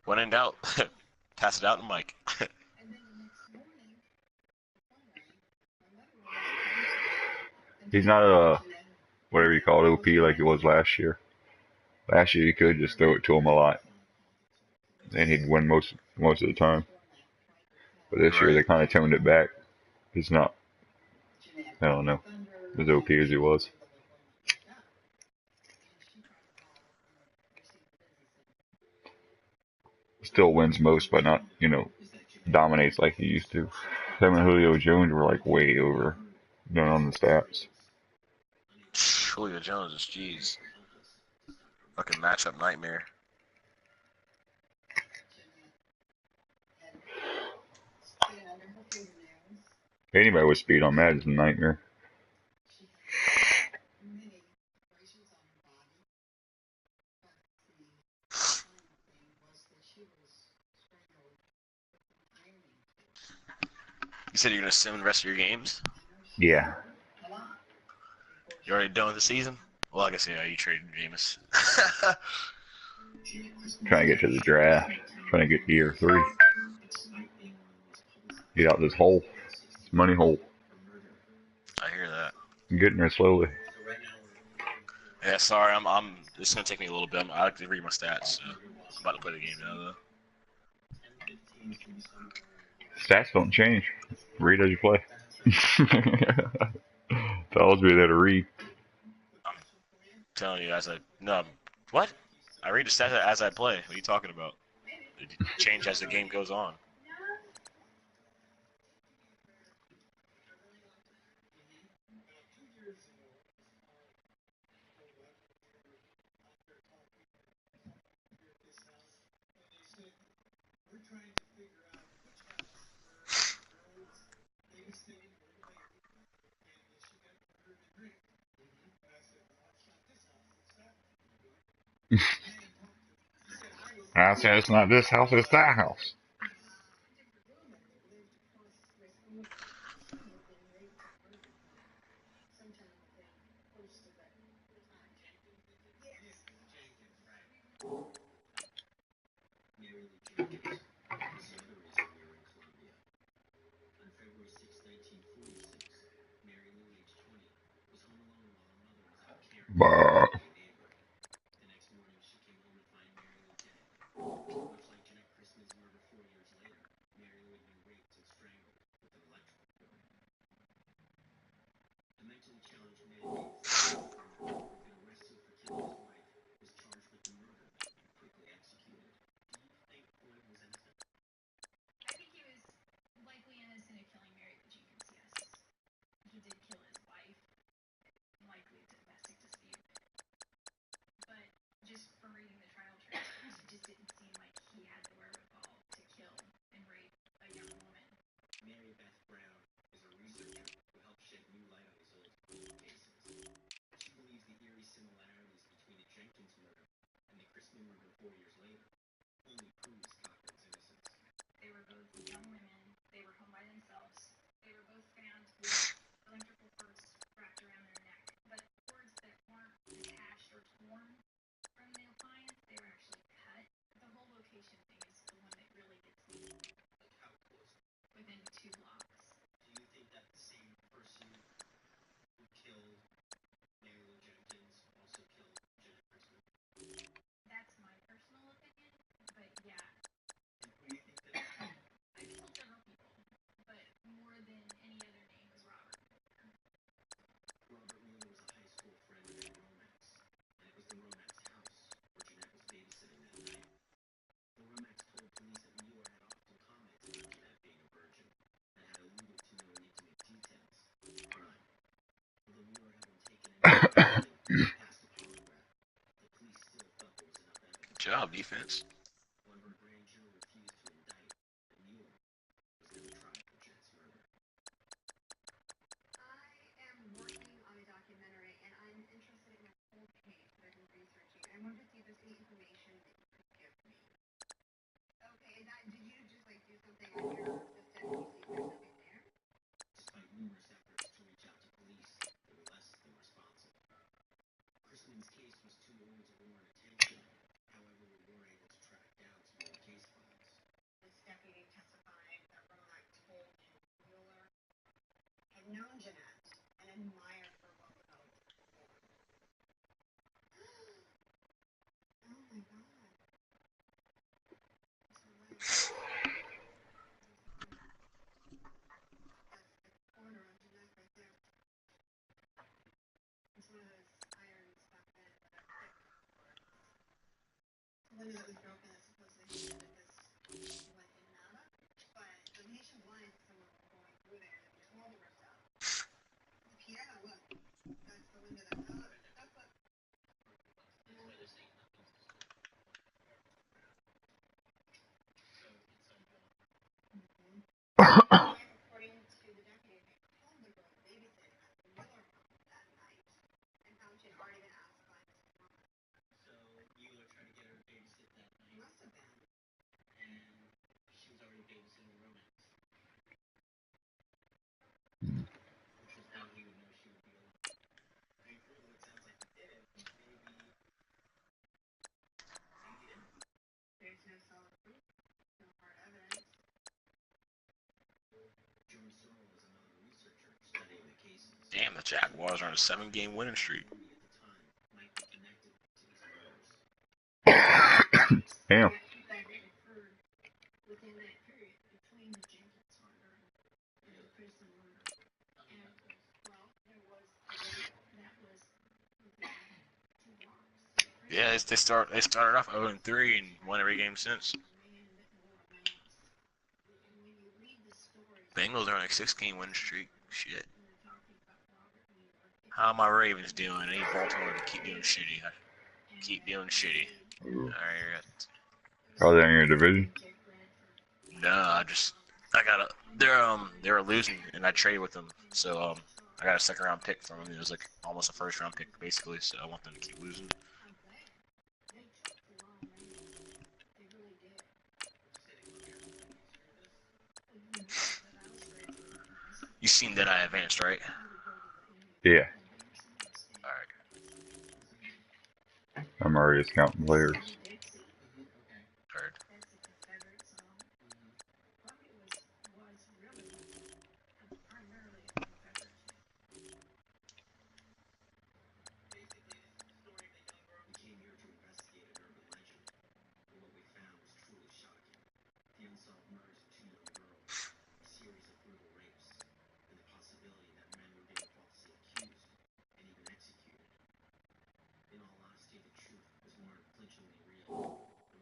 When in doubt, pass it out to Mike. He's not a, whatever you call it, OP like he was last year. Last year you could just throw it to him a lot, and he'd win most of the time. But this year they kind of toned it back. He's not, I don't know, as OP as he was. Still wins most, but not, dominates like he used to. Him and Julio Jones were like way over than on the stats. Julio Jones is jeez. Fucking matchup nightmare. Anybody with speed on Madden is a nightmare. You said you're gonna sim the rest of your games? Yeah. You already done with the season? Well, I guess yeah, you traded Jameis. Trying to get to the draft. Trying to get to year 3. Get out this hole. This money hole. I hear that. I'm getting there slowly. Yeah, sorry, I'm. This is gonna take me a little bit. I like to read my stats. So I'm about to play the game now, though. Stats don't change. Read as you play. Tells me there to read. I'm telling you, what? I read the stats as I play. What are you talking about? It change as the game goes on. I said it's not this house, it's that house. Bah. job, defense. Damn, the Jaguars are on a 7-game winning streak. Damn. Yeah, they started off 0-3 and won every game since. Bengals are on a 6-game winning streak. Shit. How are my Ravens doing? I need Baltimore to keep doing shitty. Keep doing shitty. Alright. Are they in your division? No, they were losing and I traded with them. So I got a 2nd-round pick from them. It was like almost a 1st-round pick basically, so I want them to keep losing. You seen that I advanced, right? Yeah. Alright. I'm already counting players. Heard.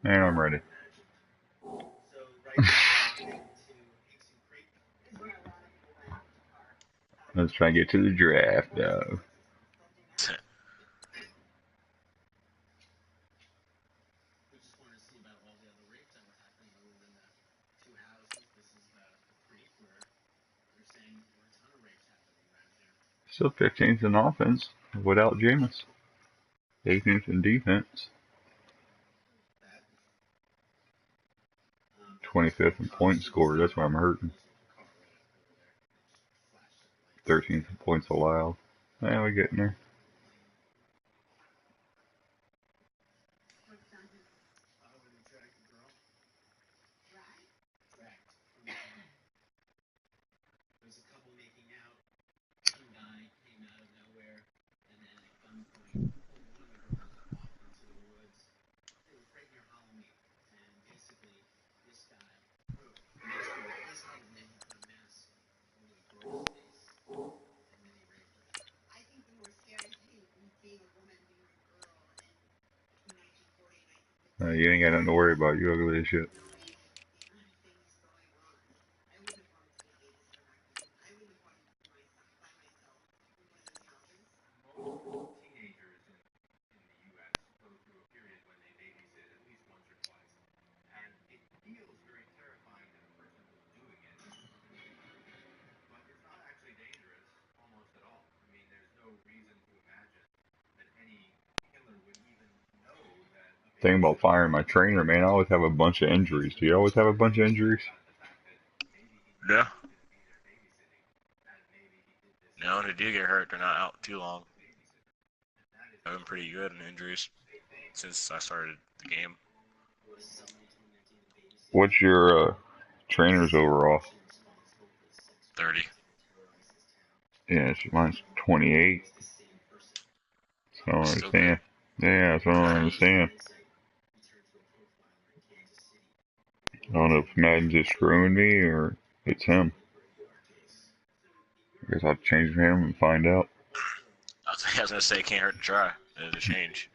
And I'm ready. Let's try and get to the draft, though. Still 15th in offense without Jameis. 18th in defense. 25th in points scored. That's why I'm hurting. 13th in points allowed. Yeah, we're getting there. You ain't got nothing to worry about. You ugly as shit. thing about firing my trainer, man. I always have a bunch of injuries. Do you always have a bunch of injuries? No. No, when they do get hurt, they're not out too long. I've been pretty good in injuries since I started the game. What's your trainer's overall? 30. Yeah, mine's 28. So I don't Still good. understand. Yeah, that's what I don't understand. I don't know if Madden's just screwing me or it's him. I guess I'll change him and find out. I was going to say, it can't hurt to try. There's a change.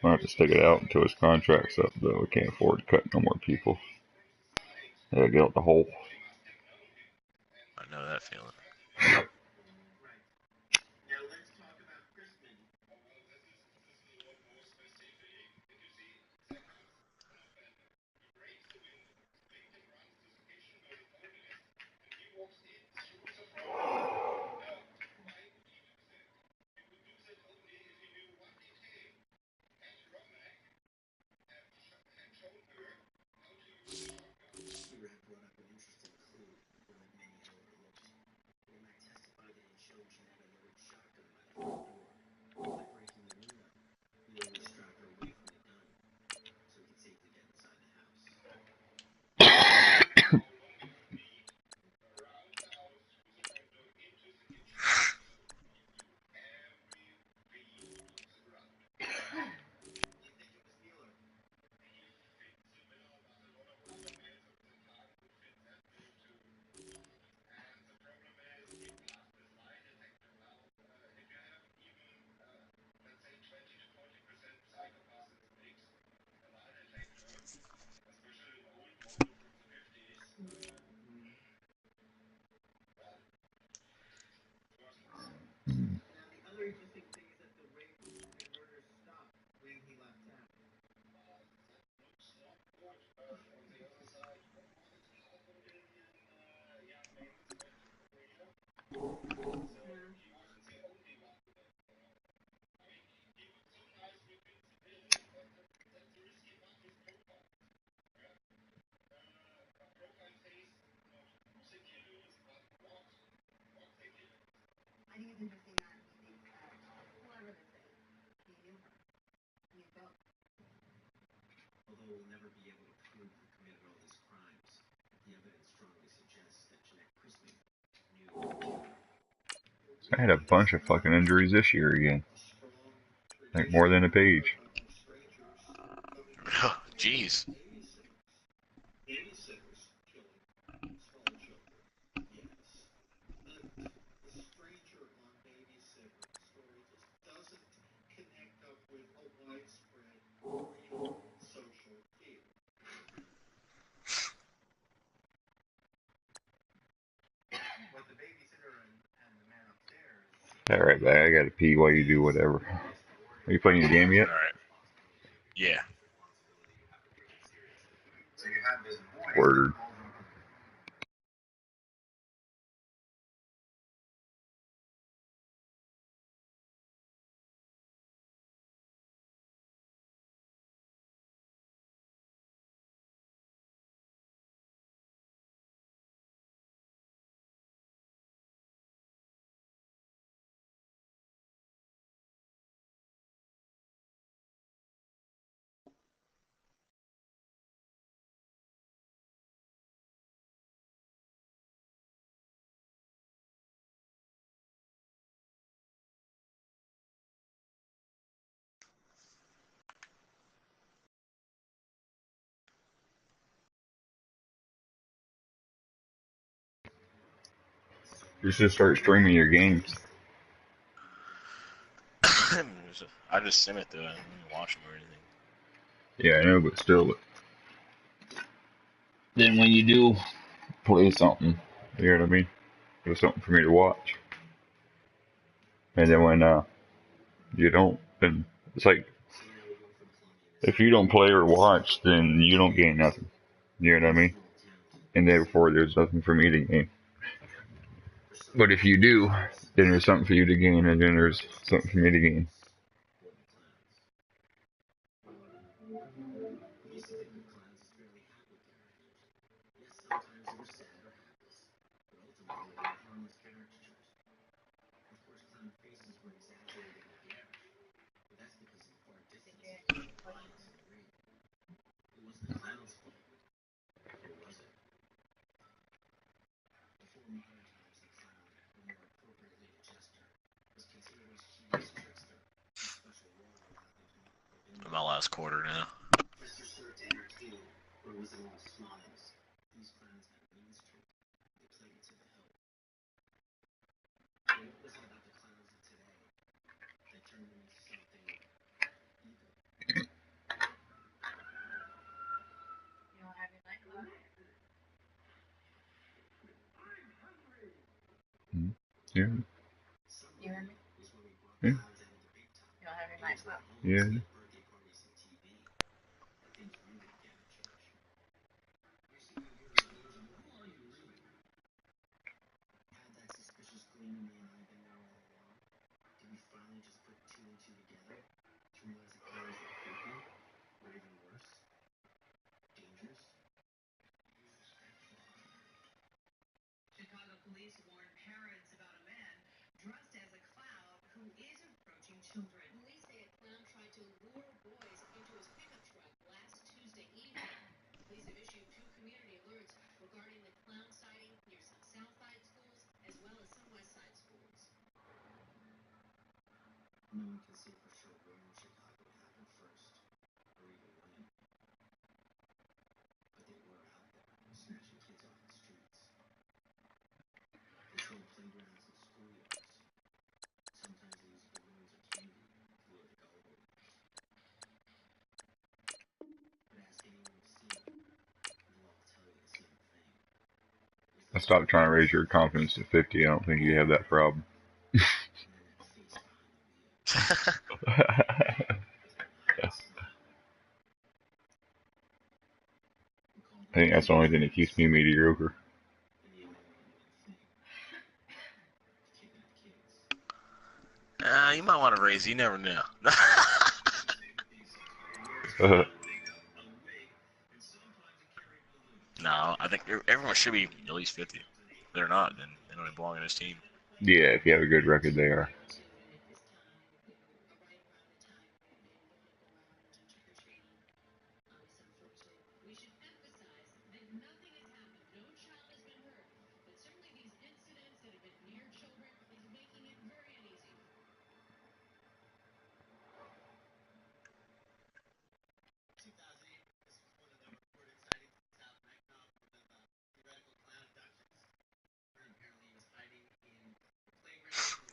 I'll have to stick it out until his contract's up, though. I can't afford to cut no more people. I gotta get out the hole. I know that feeling. I had a bunch of fucking injuries this year again. Like more than a page. Jeez. Alright, back. I gotta pee while you do whatever. Are you playing your game yet? Alright. Yeah. Word. You should start streaming your games. I just sim it though. I don't watch them or anything. Yeah, I know, but still. Then when you do play something, you know what I mean? There's something for me to watch. And then when you don't, then it's like, if you don't play or watch, then you don't gain nothing. You know what I mean? And therefore, there's nothing for me to gain. But if you do, Then there's something for you to gain, and then there's something for me to gain. My last quarter now. Yeah. Yeah. Yeah. I stopped trying to raise your confidence to 50. I don't think you have that problem. I think that's the only thing that keeps me mediocre. You might want to raise. You never know. No, I think everyone should be at least 50. If they're not, then they don't belong in this team. Yeah, if you have a good record, they are.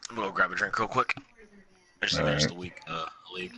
I'm gonna go grab a drink real quick. I just All finished right. the league.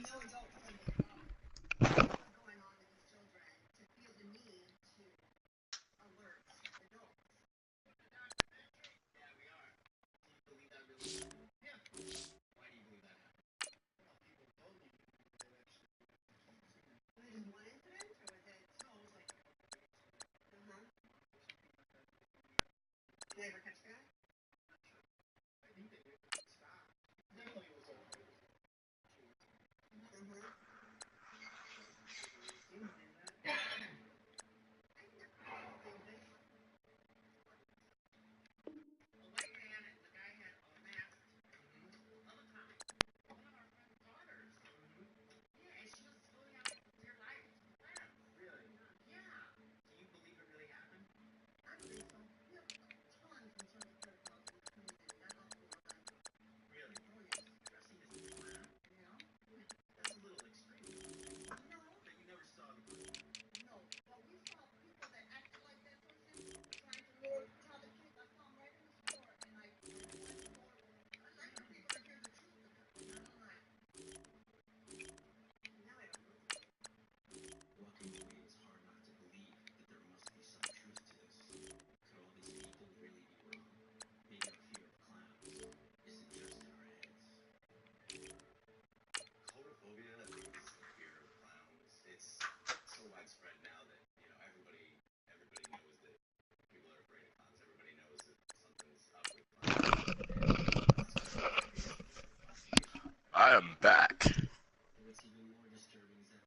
I am back.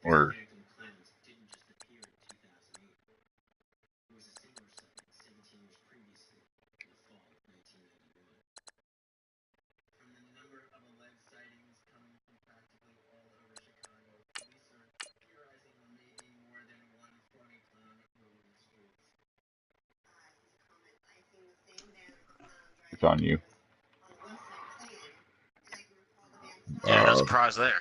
Or it's on you. Yeah, no surprise there.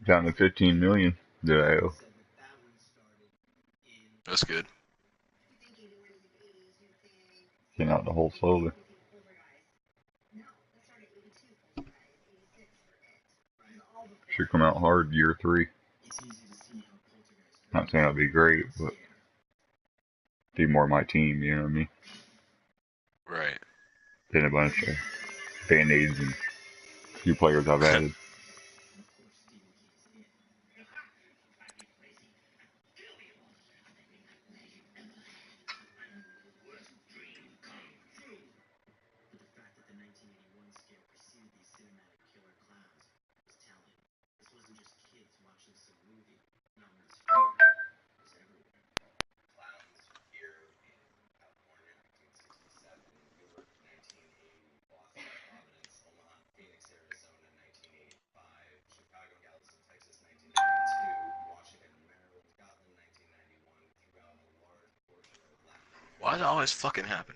Down to 15 million. Did I owe? That's good. Came out the whole slowly. Should come out hard year 3. Not saying it'll be great, but be more my team, you know what I mean? Right. Been a bunch of band-aids and a few players I've added. Why does it always fucking happen?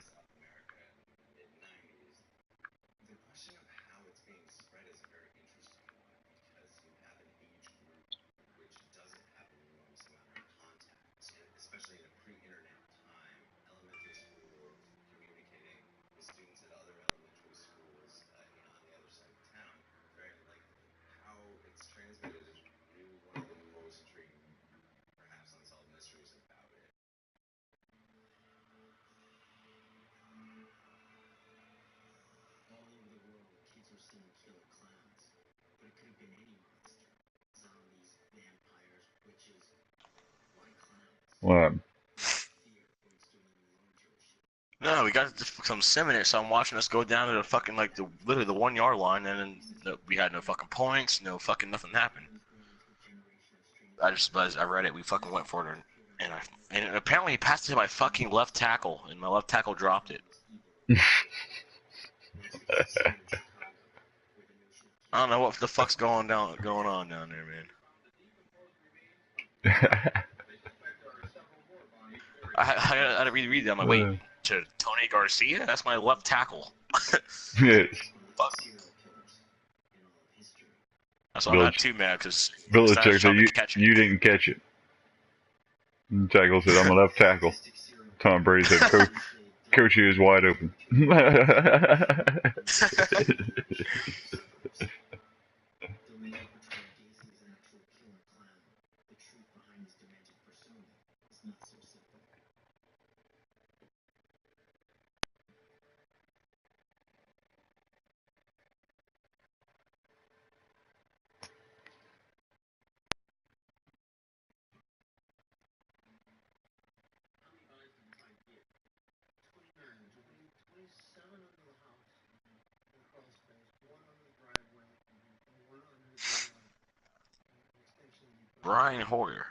What? No, we got some seminary, so I'm watching us go down to the fucking, like, literally the 1 yard line, and then we had no fucking points, no fucking nothing happened. I read it, we fucking went for it, and apparently he passed it to my fucking left tackle, and my left tackle dropped it. I don't know what the fuck's going on down there, man. I had to reread that. I'm like, wait, to Tony Garcia? That's my left tackle. Yes. Fuck. So I'm not Village. too mad because Stash Belichick said trying to catch it. you didn't catch it. And tackle said, I'm a left tackle. Tom Brady said, Coach, he is wide open. Brian Hoyer.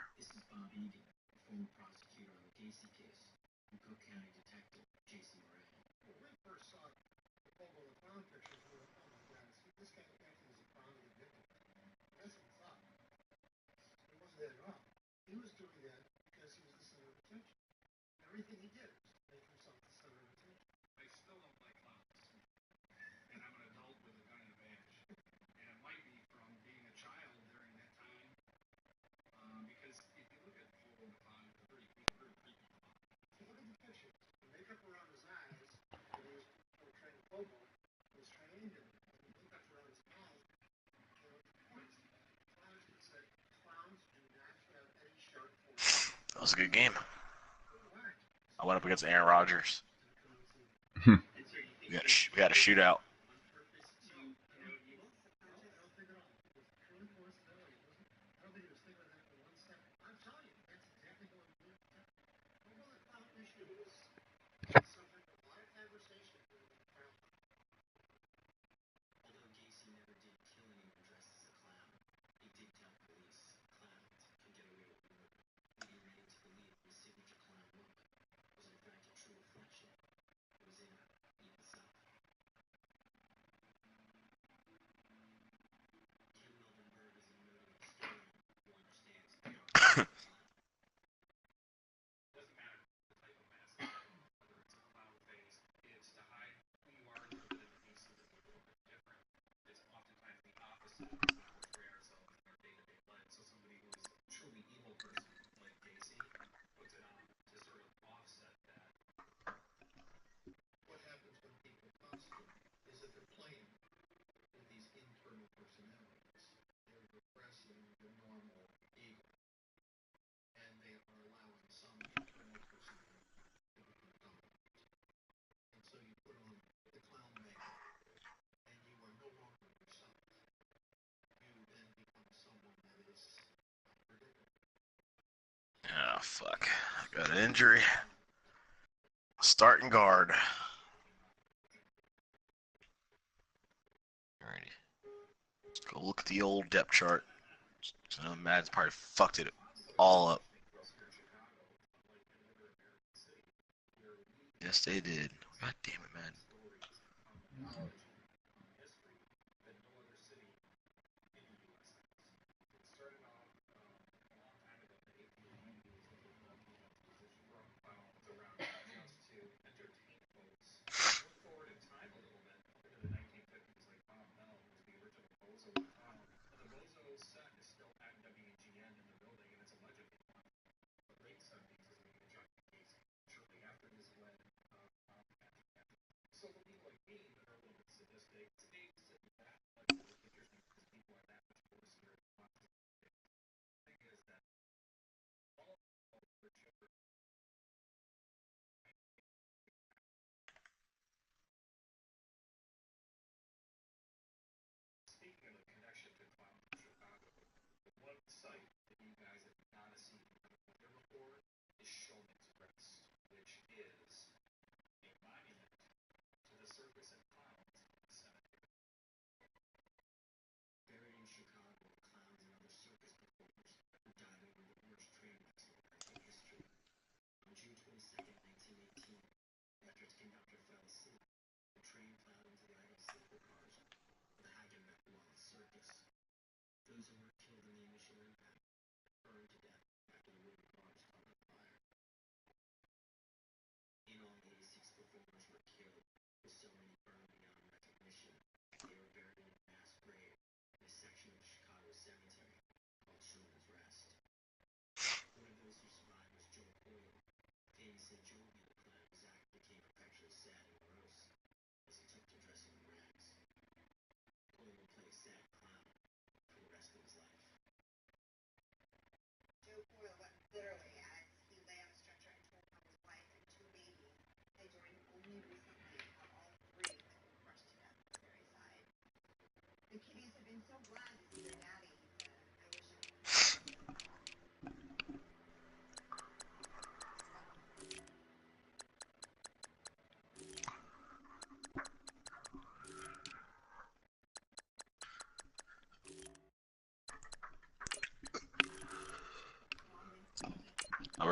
That was a good game. I went up against Aaron Rodgers. We had a shootout. Oh, fuck. I got an injury. Starting guard. Alrighty. Let's go look at the old depth chart. I know Madden's probably fucked it all up. Yes, they did. God damn it, man.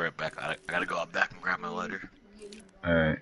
right back. I gotta go out back and grab my letter. All right.